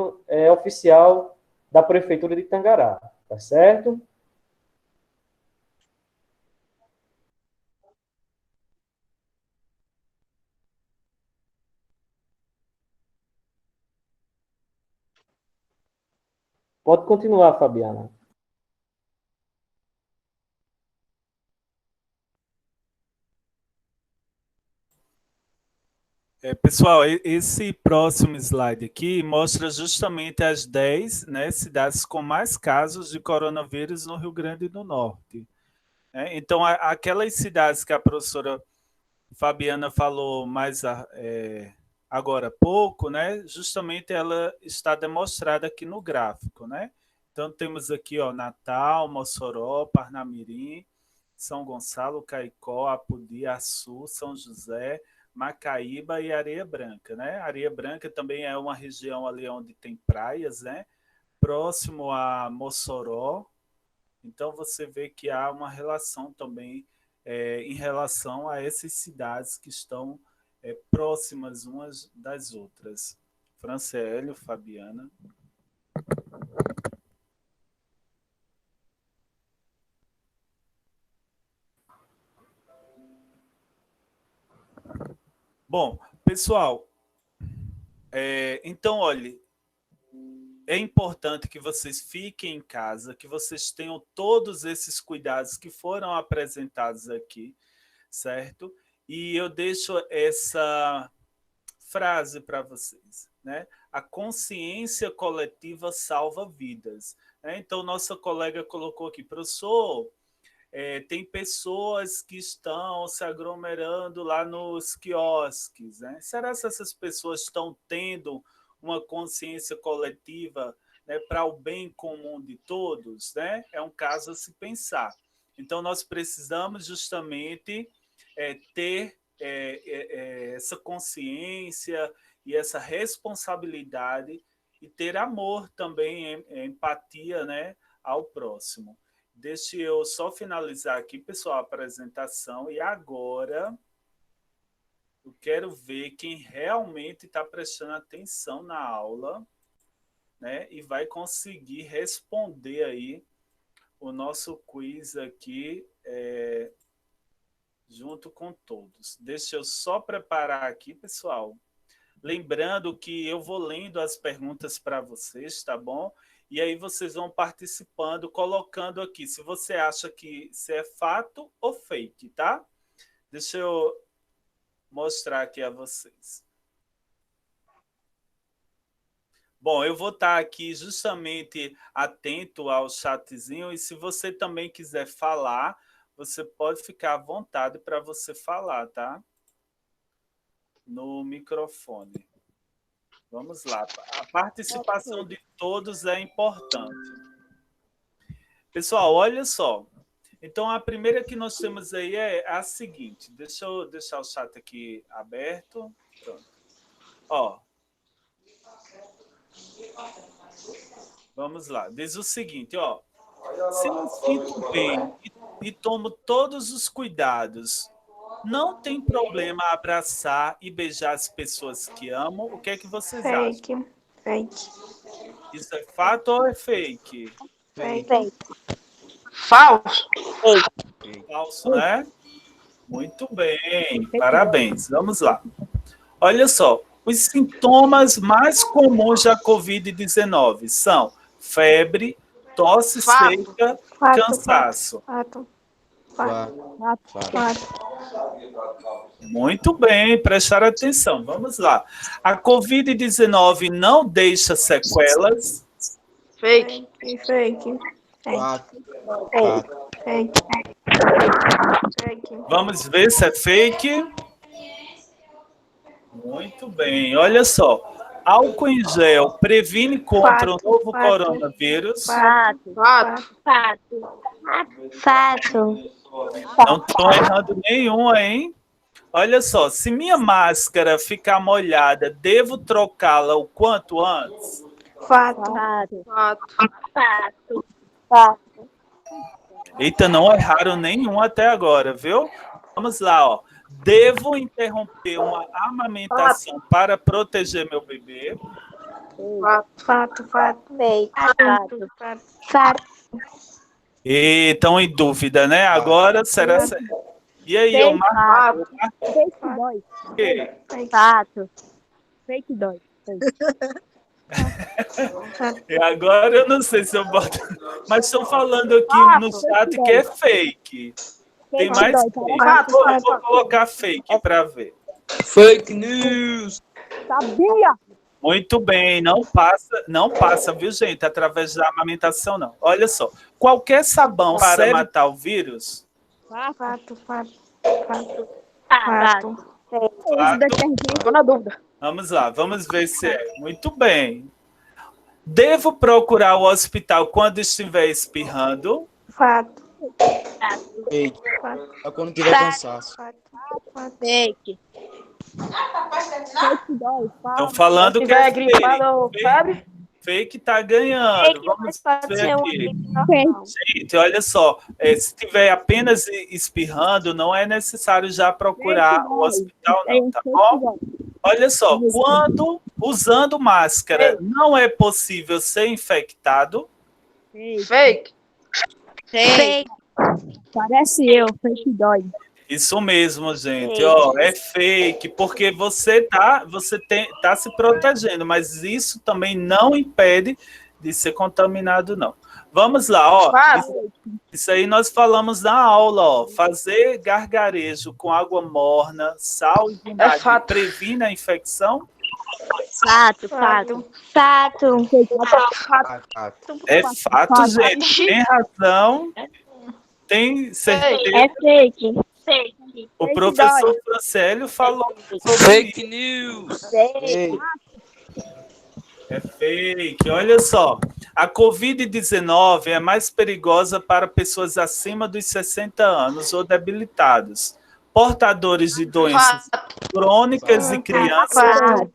oficial da Prefeitura de Tangará. Tá certo? Pode continuar, Fabiana. Pessoal, esse próximo slide aqui mostra justamente as 10, né, cidades com mais casos de coronavírus no Rio Grande do Norte. Então, aquelas cidades que a professora Fabiana falou mais agora há pouco, né, justamente ela está demonstrada aqui no gráfico, né? Então, temos aqui, ó, Natal, Mossoró, Parnamirim, São Gonçalo, Caicó, Apodi, Açu, São José, Macaíba e Areia Branca, né? Areia Branca também é uma região ali onde tem praias, né? Próximo a Mossoró. Então, você vê que há uma relação também em relação a essas cidades que estão próximas umas das outras. Franciélio, Fabiana. Bom, pessoal, então, olha, é importante que vocês fiquem em casa, que vocês tenham todos esses cuidados que foram apresentados aqui, certo? E eu deixo essa frase para vocês, né? A consciência coletiva salva vidas. Né? Então, nossa colega colocou aqui, professor, tem pessoas que estão se aglomerando lá nos quiosques. Né? Será que essas pessoas estão tendo uma consciência coletiva, né, para o bem comum de todos? Né? É um caso a se pensar. Então, nós precisamos justamente ter essa consciência e essa responsabilidade e ter amor também, empatia, né, ao próximo. Deixa eu só finalizar aqui, pessoal, a apresentação. E agora eu quero ver quem realmente está prestando atenção na aula, né? E vai conseguir responder aí o nosso quiz aqui junto com todos. Deixa eu só preparar aqui, pessoal. Lembrando que eu vou lendo as perguntas para vocês, tá bom? E aí vocês vão participando, colocando aqui se você acha que se é fato ou fake, tá? Deixa eu mostrar aqui a vocês. Bom, eu vou estar aqui justamente atento ao chatzinho e se você também quiser falar, você pode ficar à vontade para você falar, tá? No microfone. Vamos lá. A participação de todos é importante. Pessoal, olha só. Então, a primeira que nós temos aí é a seguinte. Deixa eu deixar o chat aqui aberto. Pronto. Ó. Vamos lá. Diz o seguinte, ó. Se eu sinto bem e tomo todos os cuidados, não tem problema abraçar e beijar as pessoas que amo? O que é que vocês acham? Fake. Isso é fato ou é fake? Fake. Falso. Falso, né? Muito bem, parabéns. Vamos lá. Olha só, os sintomas mais comuns da Covid-19 são febre, tosse seca, cansaço. Fato. Muito bem, prestar atenção. Vamos lá. A Covid-19 não deixa sequelas? Fake. Fake. Vamos ver se é fake. Muito bem, olha só. Álcool em gel previne contra o novo coronavírus? Fato. Não estou errando nenhum, hein? Olha só, se minha máscara ficar molhada, devo trocá-la o quanto antes? Fato. Eita, não erraram nenhum até agora, viu? Vamos lá, ó. Devo interromper uma amamentação para proteger meu bebê? Fato. E estão em dúvida, né? Agora será certo. E aí, eu marco. Fake dói. O quê? Fato. Fake dói. E agora eu não sei se eu boto. Mas estão falando aqui no chat que é fake. Tem mais fake. Vou colocar fake para ver. Fake news. Sabia? Muito bem, não passa, viu, gente? Através da amamentação, não. Olha só, qualquer sabão para matar o vírus? Fato. Esse daqui a gente ficou na dúvida. Vamos lá, vamos ver se é. Muito bem. Devo procurar o hospital quando estiver espirrando? Fato. Fake. É quando tiver cansaço. Fake. Fake dói. Estão falando que é fake. Fake tá ganhando. Fake, vamos pode ver ser aqui. Gente, Fake. olha só. Se estiver apenas espirrando, não é necessário já procurar o hospital, não, tá bom? Olha só, quando usando máscara não é possível ser infectado? Fake. Parece eu, fake dói. Isso mesmo, gente. Ó, é fake, porque você tá se protegendo, mas isso também não impede de ser contaminado, não. Vamos lá, ó. Isso aí nós falamos na aula, ó. Fazer gargarejo com água morna, sal e vinagre previne a infecção? Fato. É fato, gente. Tem razão. Tem certeza. É fake. O professor Francélio falou sobre Fake news. É fake. Olha só. A Covid-19 é mais perigosa para pessoas acima dos 60 anos ou debilitados, portadores de doenças crônicas e crianças.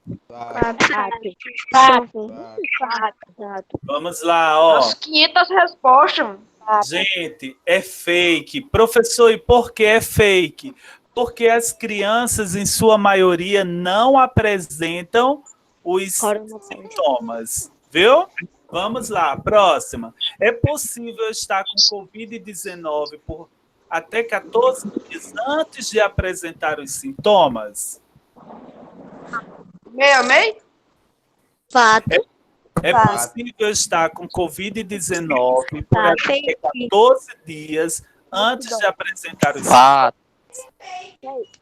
Vamos lá, ó. As 500 respostas. Gente, é fake. Professor, e por que é fake? Porque as crianças, em sua maioria, não apresentam os sintomas. Viu? Vamos lá, próxima. É possível estar com Covid-19 por até 14 dias antes de apresentar os sintomas? Meio? Fato. É possível estar com Covid-19 por até 14 dias antes de apresentar os sintomas?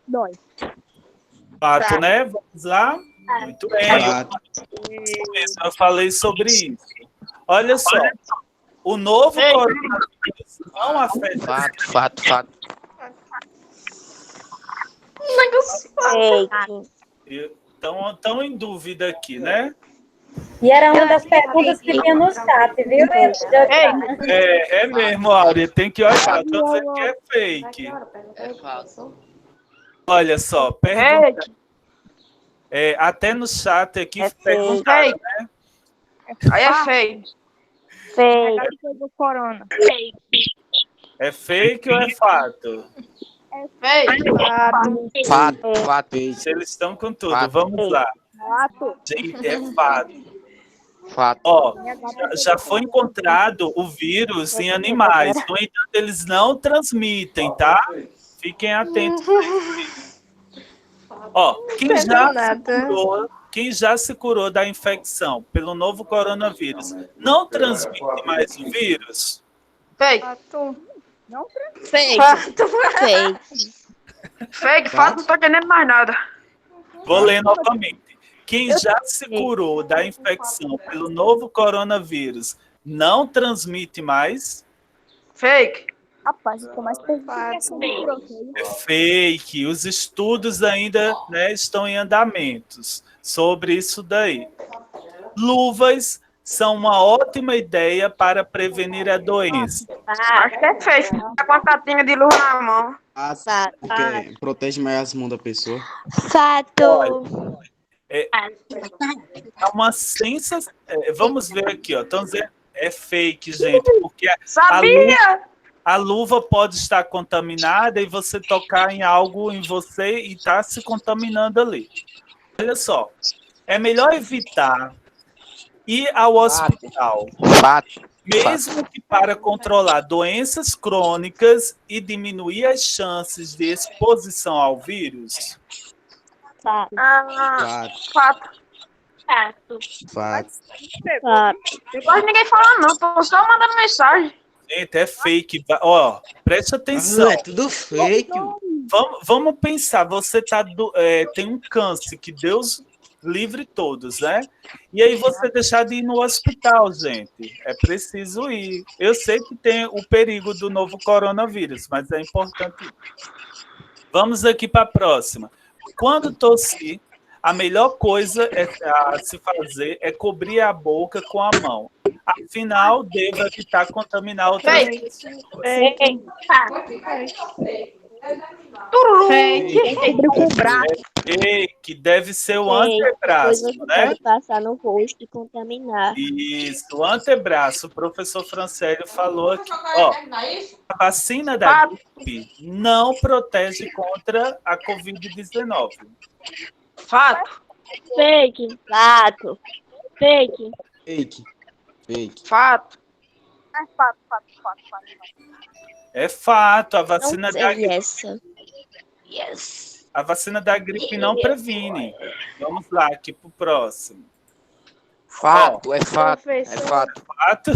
Dói. Fato, né? Vamos lá? Muito bem. Eu falei sobre isso. Olha só. O novo coronavírus não afeta... Fato. Estão em dúvida aqui, né? E era uma das perguntas que tinha no chat, viu? É mesmo, Áurea. Tem que olhar. Estou dizendo que é fake. É falso. Olha só, pergunta. Até no chat aqui perguntaram, né? Aí é fake. Fake. Do corona. É fake ou é fato? É fake. Fato. Eles estão com tudo. Fato. Vamos lá. Fato. Gente, é fato. Fato. Ó, já foi encontrado o vírus em animais. No entanto, eles não transmitem, tá? Fiquem atentos. Ó, quem já se curou da infecção pelo novo coronavírus não transmite mais o vírus? Fake. Não Fake. Fake, fato, não tô entendendo mais nada. Vou ler novamente. Quem já se curou da infecção pelo novo coronavírus não transmite mais? Fake. Rapaz, ficou mais perdido. É fake. Os estudos ainda estão em andamentos sobre isso daí. Luvas são uma ótima ideia para prevenir a doença. Acho que é feio. Tá com a catinha de luz na mão. Porque protege mais as mãos da pessoa. Fato. É uma sensação. Vamos ver aqui, ó. Estão dizendo é fake, gente, porque Sabia? a luva pode estar contaminada e você tocar em algo em você e está se contaminando ali. Olha só, é melhor evitar ir ao hospital, mesmo que para controlar doenças crônicas e diminuir as chances de exposição ao vírus. Fato. Fato. Depois ninguém fala não, tô só mandando mensagem. Gente, é fake. Ó, preste atenção. É tudo fake. Vamos pensar, você tem um câncer, que Deus livre todos, né? E aí você deixar de ir no hospital, gente. É preciso ir. Eu sei que tem o perigo do novo coronavírus, mas é importante ir. Vamos aqui para a próxima. Quando tossir, a melhor coisa a se fazer é cobrir a boca com a mão. Afinal, devo evitar contaminar outras pessoas. Que deve ser o antebraço, Depois você né? pode passar no rosto e contaminar. Isso, o antebraço. O professor Francélio falou aqui. Ó, a vacina da gripe não protege contra a Covid-19. Fato. Fake. Fato. Fake. Fato. É fato, a vacina Não sei da gripe. essa. Yes. A vacina da gripe não previne. Vamos lá, aqui pro próximo. Fato, é fato. É fato. Fato.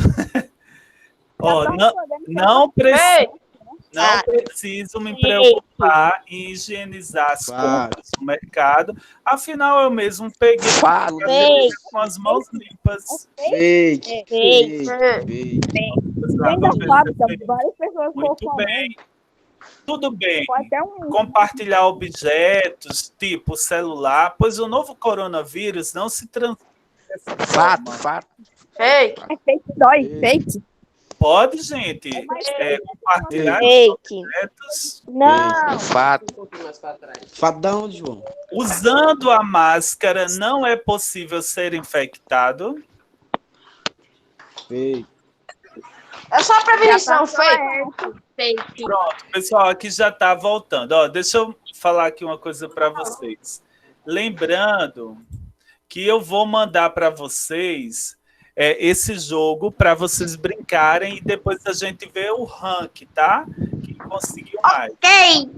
Ó, não preciso me preocupar em higienizar as compras no mercado. Afinal, eu mesmo peguei com as mãos limpas. Muito bem. Tudo bem. Compartilhar objetos, tipo celular, pois o novo coronavírus não se transmite dessa forma. Fato. Fake. É fake, dói. Fake. Pode, gente, compartilhar objetos. Não. Fato. Fato da onde, João? Usando a máscara, não é possível ser infectado. Fake. É só prevenção, fake. Pronto, pessoal, aqui já está voltando. Ó, deixa eu falar aqui uma coisa para vocês. Lembrando que eu vou mandar para vocês esse jogo para vocês brincarem e depois a gente vê o ranking, tá? Quem conseguiu mais. Ok.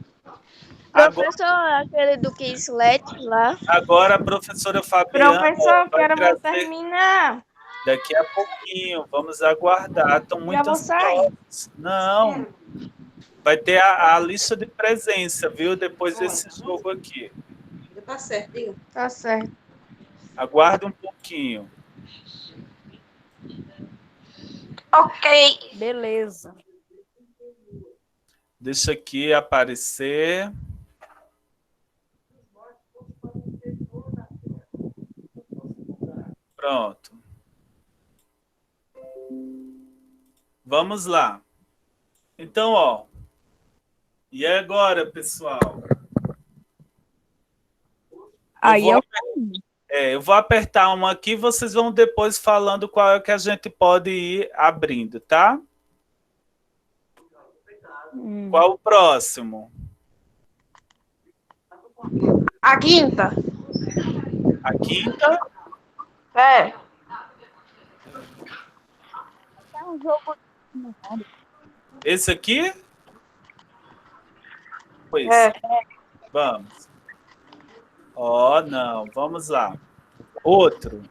Professor, aquele do Quizlet lá. Agora a professora Fabiana Professor, vai quero trazer terminar. daqui a pouquinho. Vamos aguardar. Estão muito ansiosos. Não. Vai ter a lista de presença, viu? Depois desse jogo aqui. Tá certo, diga. Tá certo. Aguarde um pouquinho. Ok. Beleza. Deixa aqui aparecer. Pronto. Vamos lá. Então, ó. E agora, pessoal? Eu vou apertar uma aqui, vocês vão depois falando qual é que a gente pode ir abrindo, tá? Qual o próximo? A quinta. A quinta? É. É um jogo. Esse aqui? Pois. Vamos. Ó, não. Vamos lá. Outro.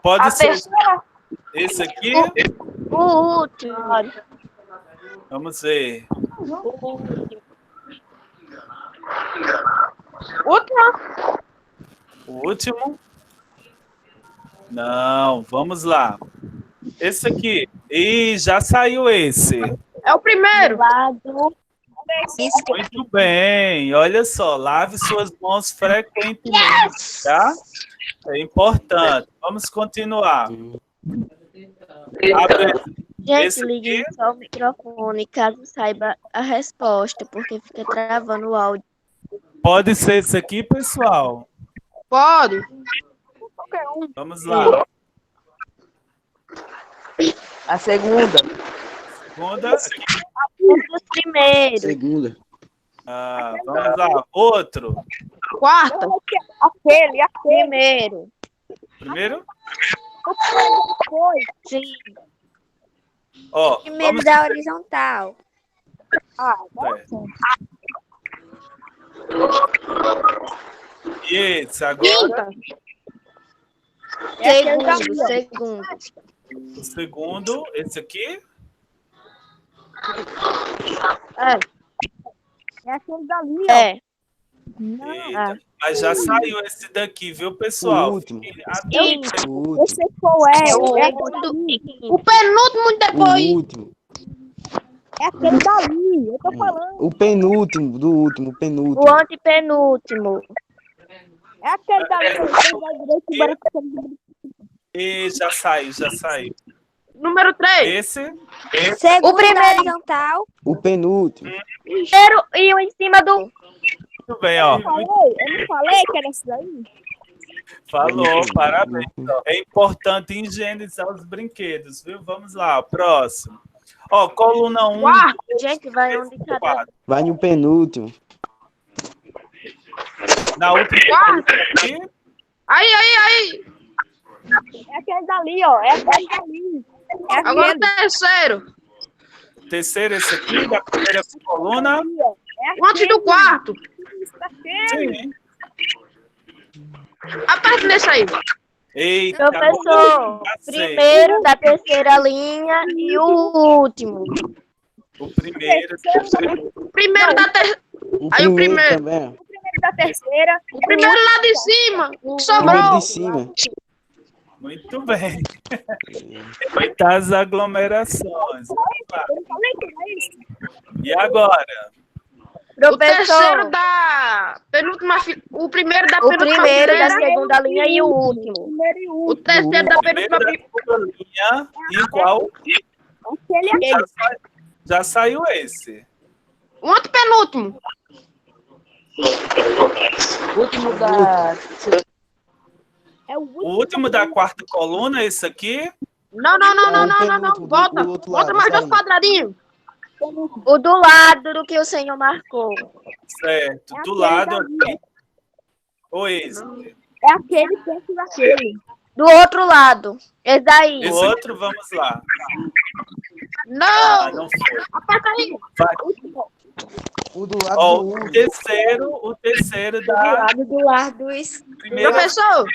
Pode ser esse aqui? O último. Vamos ver. Última. O último? Não, vamos lá. Esse aqui. Ih, já saiu esse. É o primeiro. Muito bem. Olha só, lave suas mãos frequentemente, tá? É importante. Vamos continuar. Gente, ligue só o microfone caso saiba a resposta, porque fica travando o áudio. Pode ser esse aqui, pessoal? Pode. Vamos lá. A segunda. Segunda. Primeiro. Segunda. Vamos lá. Outro. Quarta. Aquele. Primeiro. Primeiro? Foi. Sim. Ó, Primeiro da horizontal. E esse agora? Segundo. O segundo, esse aqui? É aquele dali, ó. É. Eita, mas já saiu esse daqui, viu, pessoal? O último. Esse qual é? O penúltimo depois. O último. É aquele dali, eu tô falando. O penúltimo, do último, o penúltimo. O antepenúltimo. É aquele dali. E já saiu. Número 3. Segundo O primeiro. horizontal. O penúltimo. Primeiro e o em cima do... Muito bem, ó. Eu não falei que era esse daí? Falou, parabéns. É importante higienizar os brinquedos, viu? Vamos lá, próximo. Ó, coluna 1. Gente, vai um de cada. Vai no penúltimo. Na última. Aí. É aquele dali, ó. É aquele dali. É aquele. Agora o terceiro. Terceiro, esse aqui, da primeira coluna. Antes do quarto. Sim. Aperta nesse aí. Eita, Professor, primeiro da terceira linha e o último. O primeiro. Primeiro da terceira. Aí o primeiro. Também. O primeiro da terceira. O primeiro lá de cima. Que Primeiro sobrou. de cima. Muito bem. Evitar as aglomerações. E agora? O terceiro da penúltima fila. O primeiro da O penúltima primeiro da fileira. segunda linha e o último. O terceiro da penúltima Primeiro da linha e qual? Já saiu esse. O antepenúltimo. Último da. O último da quarta coluna, esse aqui? Não. Volta mais dois quadradinhos. O do lado do que o senhor marcou. Certo, do lado aqui. O esse. É aquele perto daquele. Do outro lado. Esse daí. O outro, vamos lá. Não! Não foi. Aperta aí. Vai. O do lado Ó, do o terceiro da... Do lado primeira... Professor,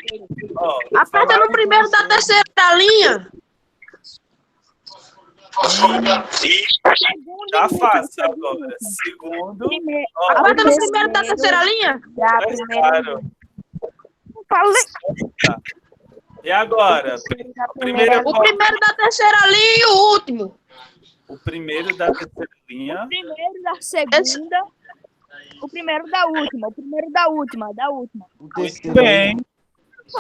Ó, aperta no primeiro da terceira linha. Tá fácil agora. Segundo. Ó, Aperta no primeiro da terceira linha. claro. E agora? O primeiro da terceira linha e o último. O primeiro da terceira linha. O primeiro da segunda. O primeiro da última. O primeiro da última. Muito bem.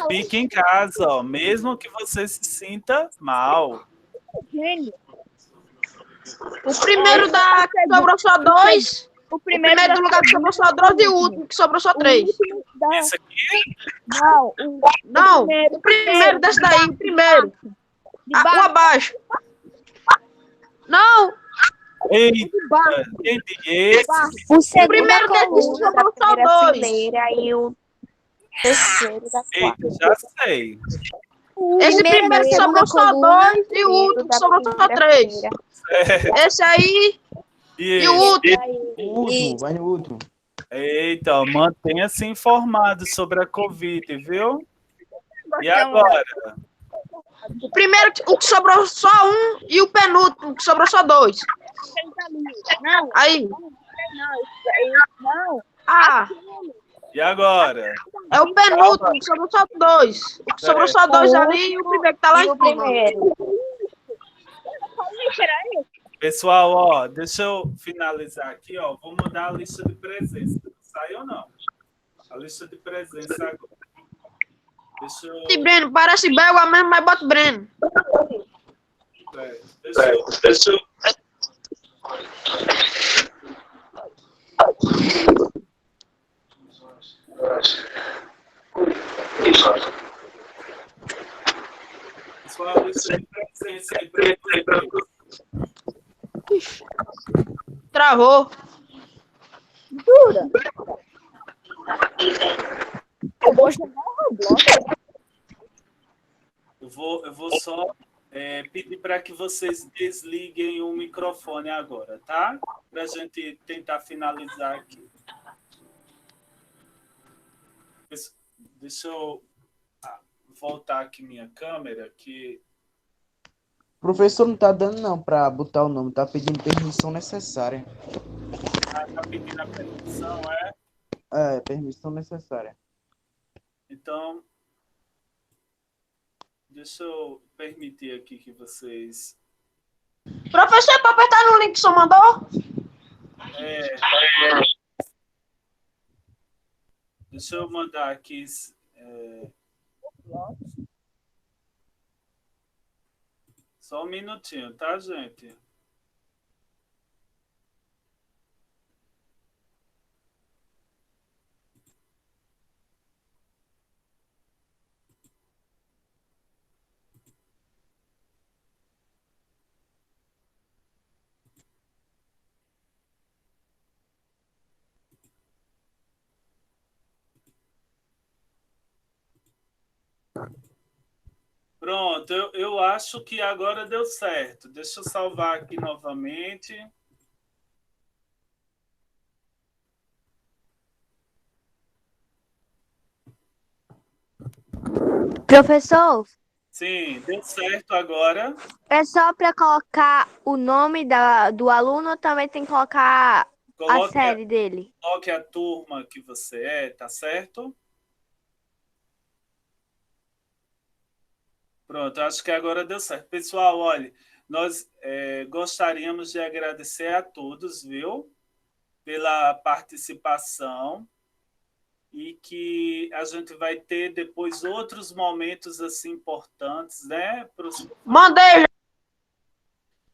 Fique em casa, ó. Mesmo que você se sinta mal. O primeiro da que sobrou só 2. O primeiro do lugar que sobrou só 2 e o último que sobrou só 3. Esse aqui? Não. O primeiro desse daí. O primeiro. O abaixo. Não. Eita, entendi. Esse. O primeiro desse sobrou só 2. E o terceiro da quarta. Eita, já sei. Esse primeiro que sobrou só 2 e o último que sobrou só 3. Esse aí e o último. O último, vai no último. Eita, mantenha-se informado sobre a Covid, viu? E agora? O primeiro, o que sobrou só 1 e o penúltimo, que sobrou só 2. Não. Aí. Não. E agora? É o penúltimo, que sobrou só 2. O que sobrou só 2 ali e o primeiro que tá lá em cima. Pessoal, ó, deixa eu finalizar aqui, ó. Vou mandar a lista de presença. Saiu ou não? A lista de presença agora. Deixa eu... E Breno, parece belga mesmo, mas bota Breno. Deixa eu... Pessoal, a lista de presença aí para Travou. Dura. Eu vou jogar o Roblox. Eu vou só pedir para que vocês desliguem o microfone agora, tá? Para a gente tentar finalizar aqui. Deixa eu voltar aqui minha câmera, que... Professor, não tá dando não pra botar o nome, tá pedindo permissão necessária. Tá pedindo a permissão, é? É, permissão necessária. Então, deixa eu permitir aqui que vocês... Professor, para apertar no link que o senhor mandou? Deixa eu mandar aqui... Só um minutinho, tá, gente? Pronto, eu acho que agora deu certo. Deixa eu salvar aqui novamente. Professor, Sim, deu certo agora. é só para colocar o nome do aluno ou também tem que colocar a série dele? Coloque a turma que você é, tá certo? Pronto, acho que agora deu certo. Pessoal, olha, nós gostaríamos de agradecer a todos, viu? Pela participação e que a gente vai ter depois outros momentos assim importantes, né? Mandei!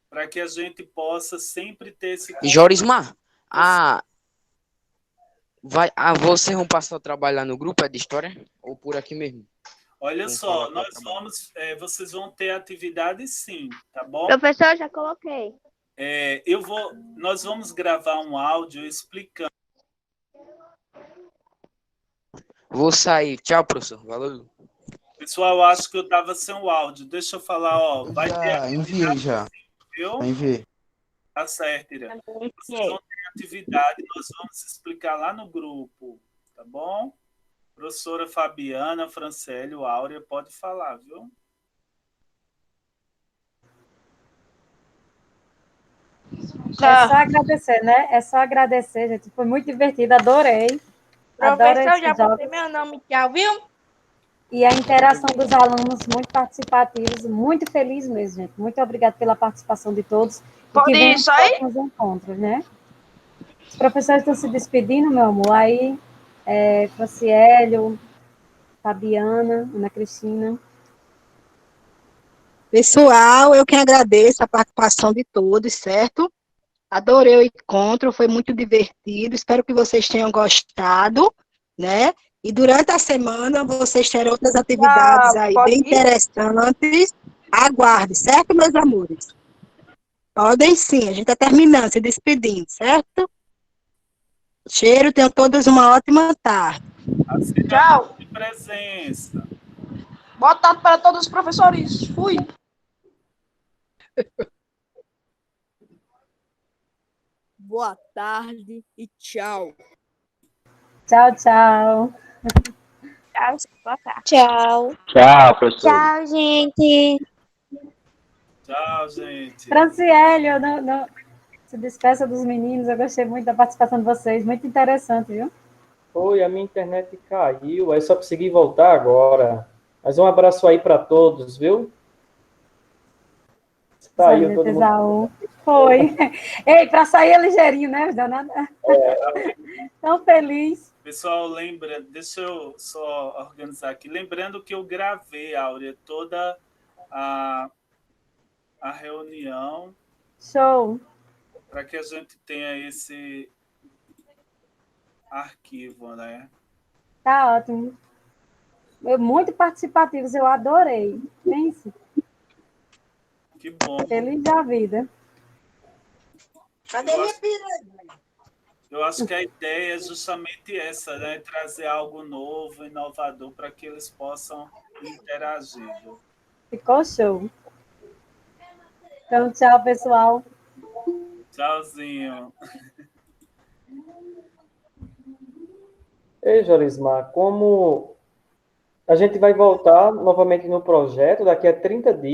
Para que a gente possa sempre ter esse... Jorismar, vocês vão passar a trabalhar no grupo de história? Ou por aqui mesmo? Olha só, vocês vão ter atividade sim, tá bom? Professor, já coloquei. Nós vamos gravar um áudio explicando. Vou sair. Tchau, professor. Valeu. Pessoal, eu acho que eu estava sem o áudio. Deixa eu falar, ó. Vai ter Enviei já. Viu? Enviei. Tá certo, Ira. Vocês vão ter atividade, nós vamos explicar lá no grupo, tá bom? Professora Fabiana, Francélio, Áurea, pode falar, viu? É só agradecer, né? É só agradecer, gente. Foi muito divertido, adorei. Professor, já botei meu nome, tchau, viu? E a interação dos alunos muito participativos, muito feliz mesmo, gente. Muito obrigada pela participação de todos. Pode ir, sai? Nos encontros, né? Os professores estão se despedindo, meu amor. Aí, Franciélio, Fabiana, Ana Cristina. Pessoal, eu que agradeço a participação de todos, certo? Adorei o encontro, foi muito divertido. Espero que vocês tenham gostado, né? E durante a semana vocês terão outras atividades aí bem interessantes. Aguarde, certo, meus amores? Podem sim, a gente está terminando, se despedindo, certo? Cheiro, tenham todos uma ótima tarde. Tchau. De presença. Boa tarde para todos os professores. Fui. Boa tarde e tchau. Tchau, tchau. Tchau, boa tarde. Tchau. Tchau, professor. Tchau, gente. Tchau, gente. Franciélio, não se despeça dos meninos. Eu gostei muito da participação de vocês. Muito interessante, viu? Foi, a minha internet caiu, aí só consegui voltar agora. Mas um abraço aí para todos, viu? Saiu todo mundo. Foi. Ei, para sair ligeirinho, né, danada? Tão feliz. Pessoal, lembra, deixa eu só organizar aqui. Lembrando que eu gravei, Áurea, toda a reunião. Show. Para que a gente tenha esse arquivo, né? Tá ótimo. Muito participativos, eu adorei. Pense. Que bom. Feliz da vida. Cadê minha piranha? Eu acho que a ideia é justamente essa, né? Trazer algo novo, inovador, para que eles possam interagir. Ficou show. Então, tchau, pessoal. Tchauzinho. Ei, Jorismar, como a gente vai voltar novamente no projeto daqui a 30 dias,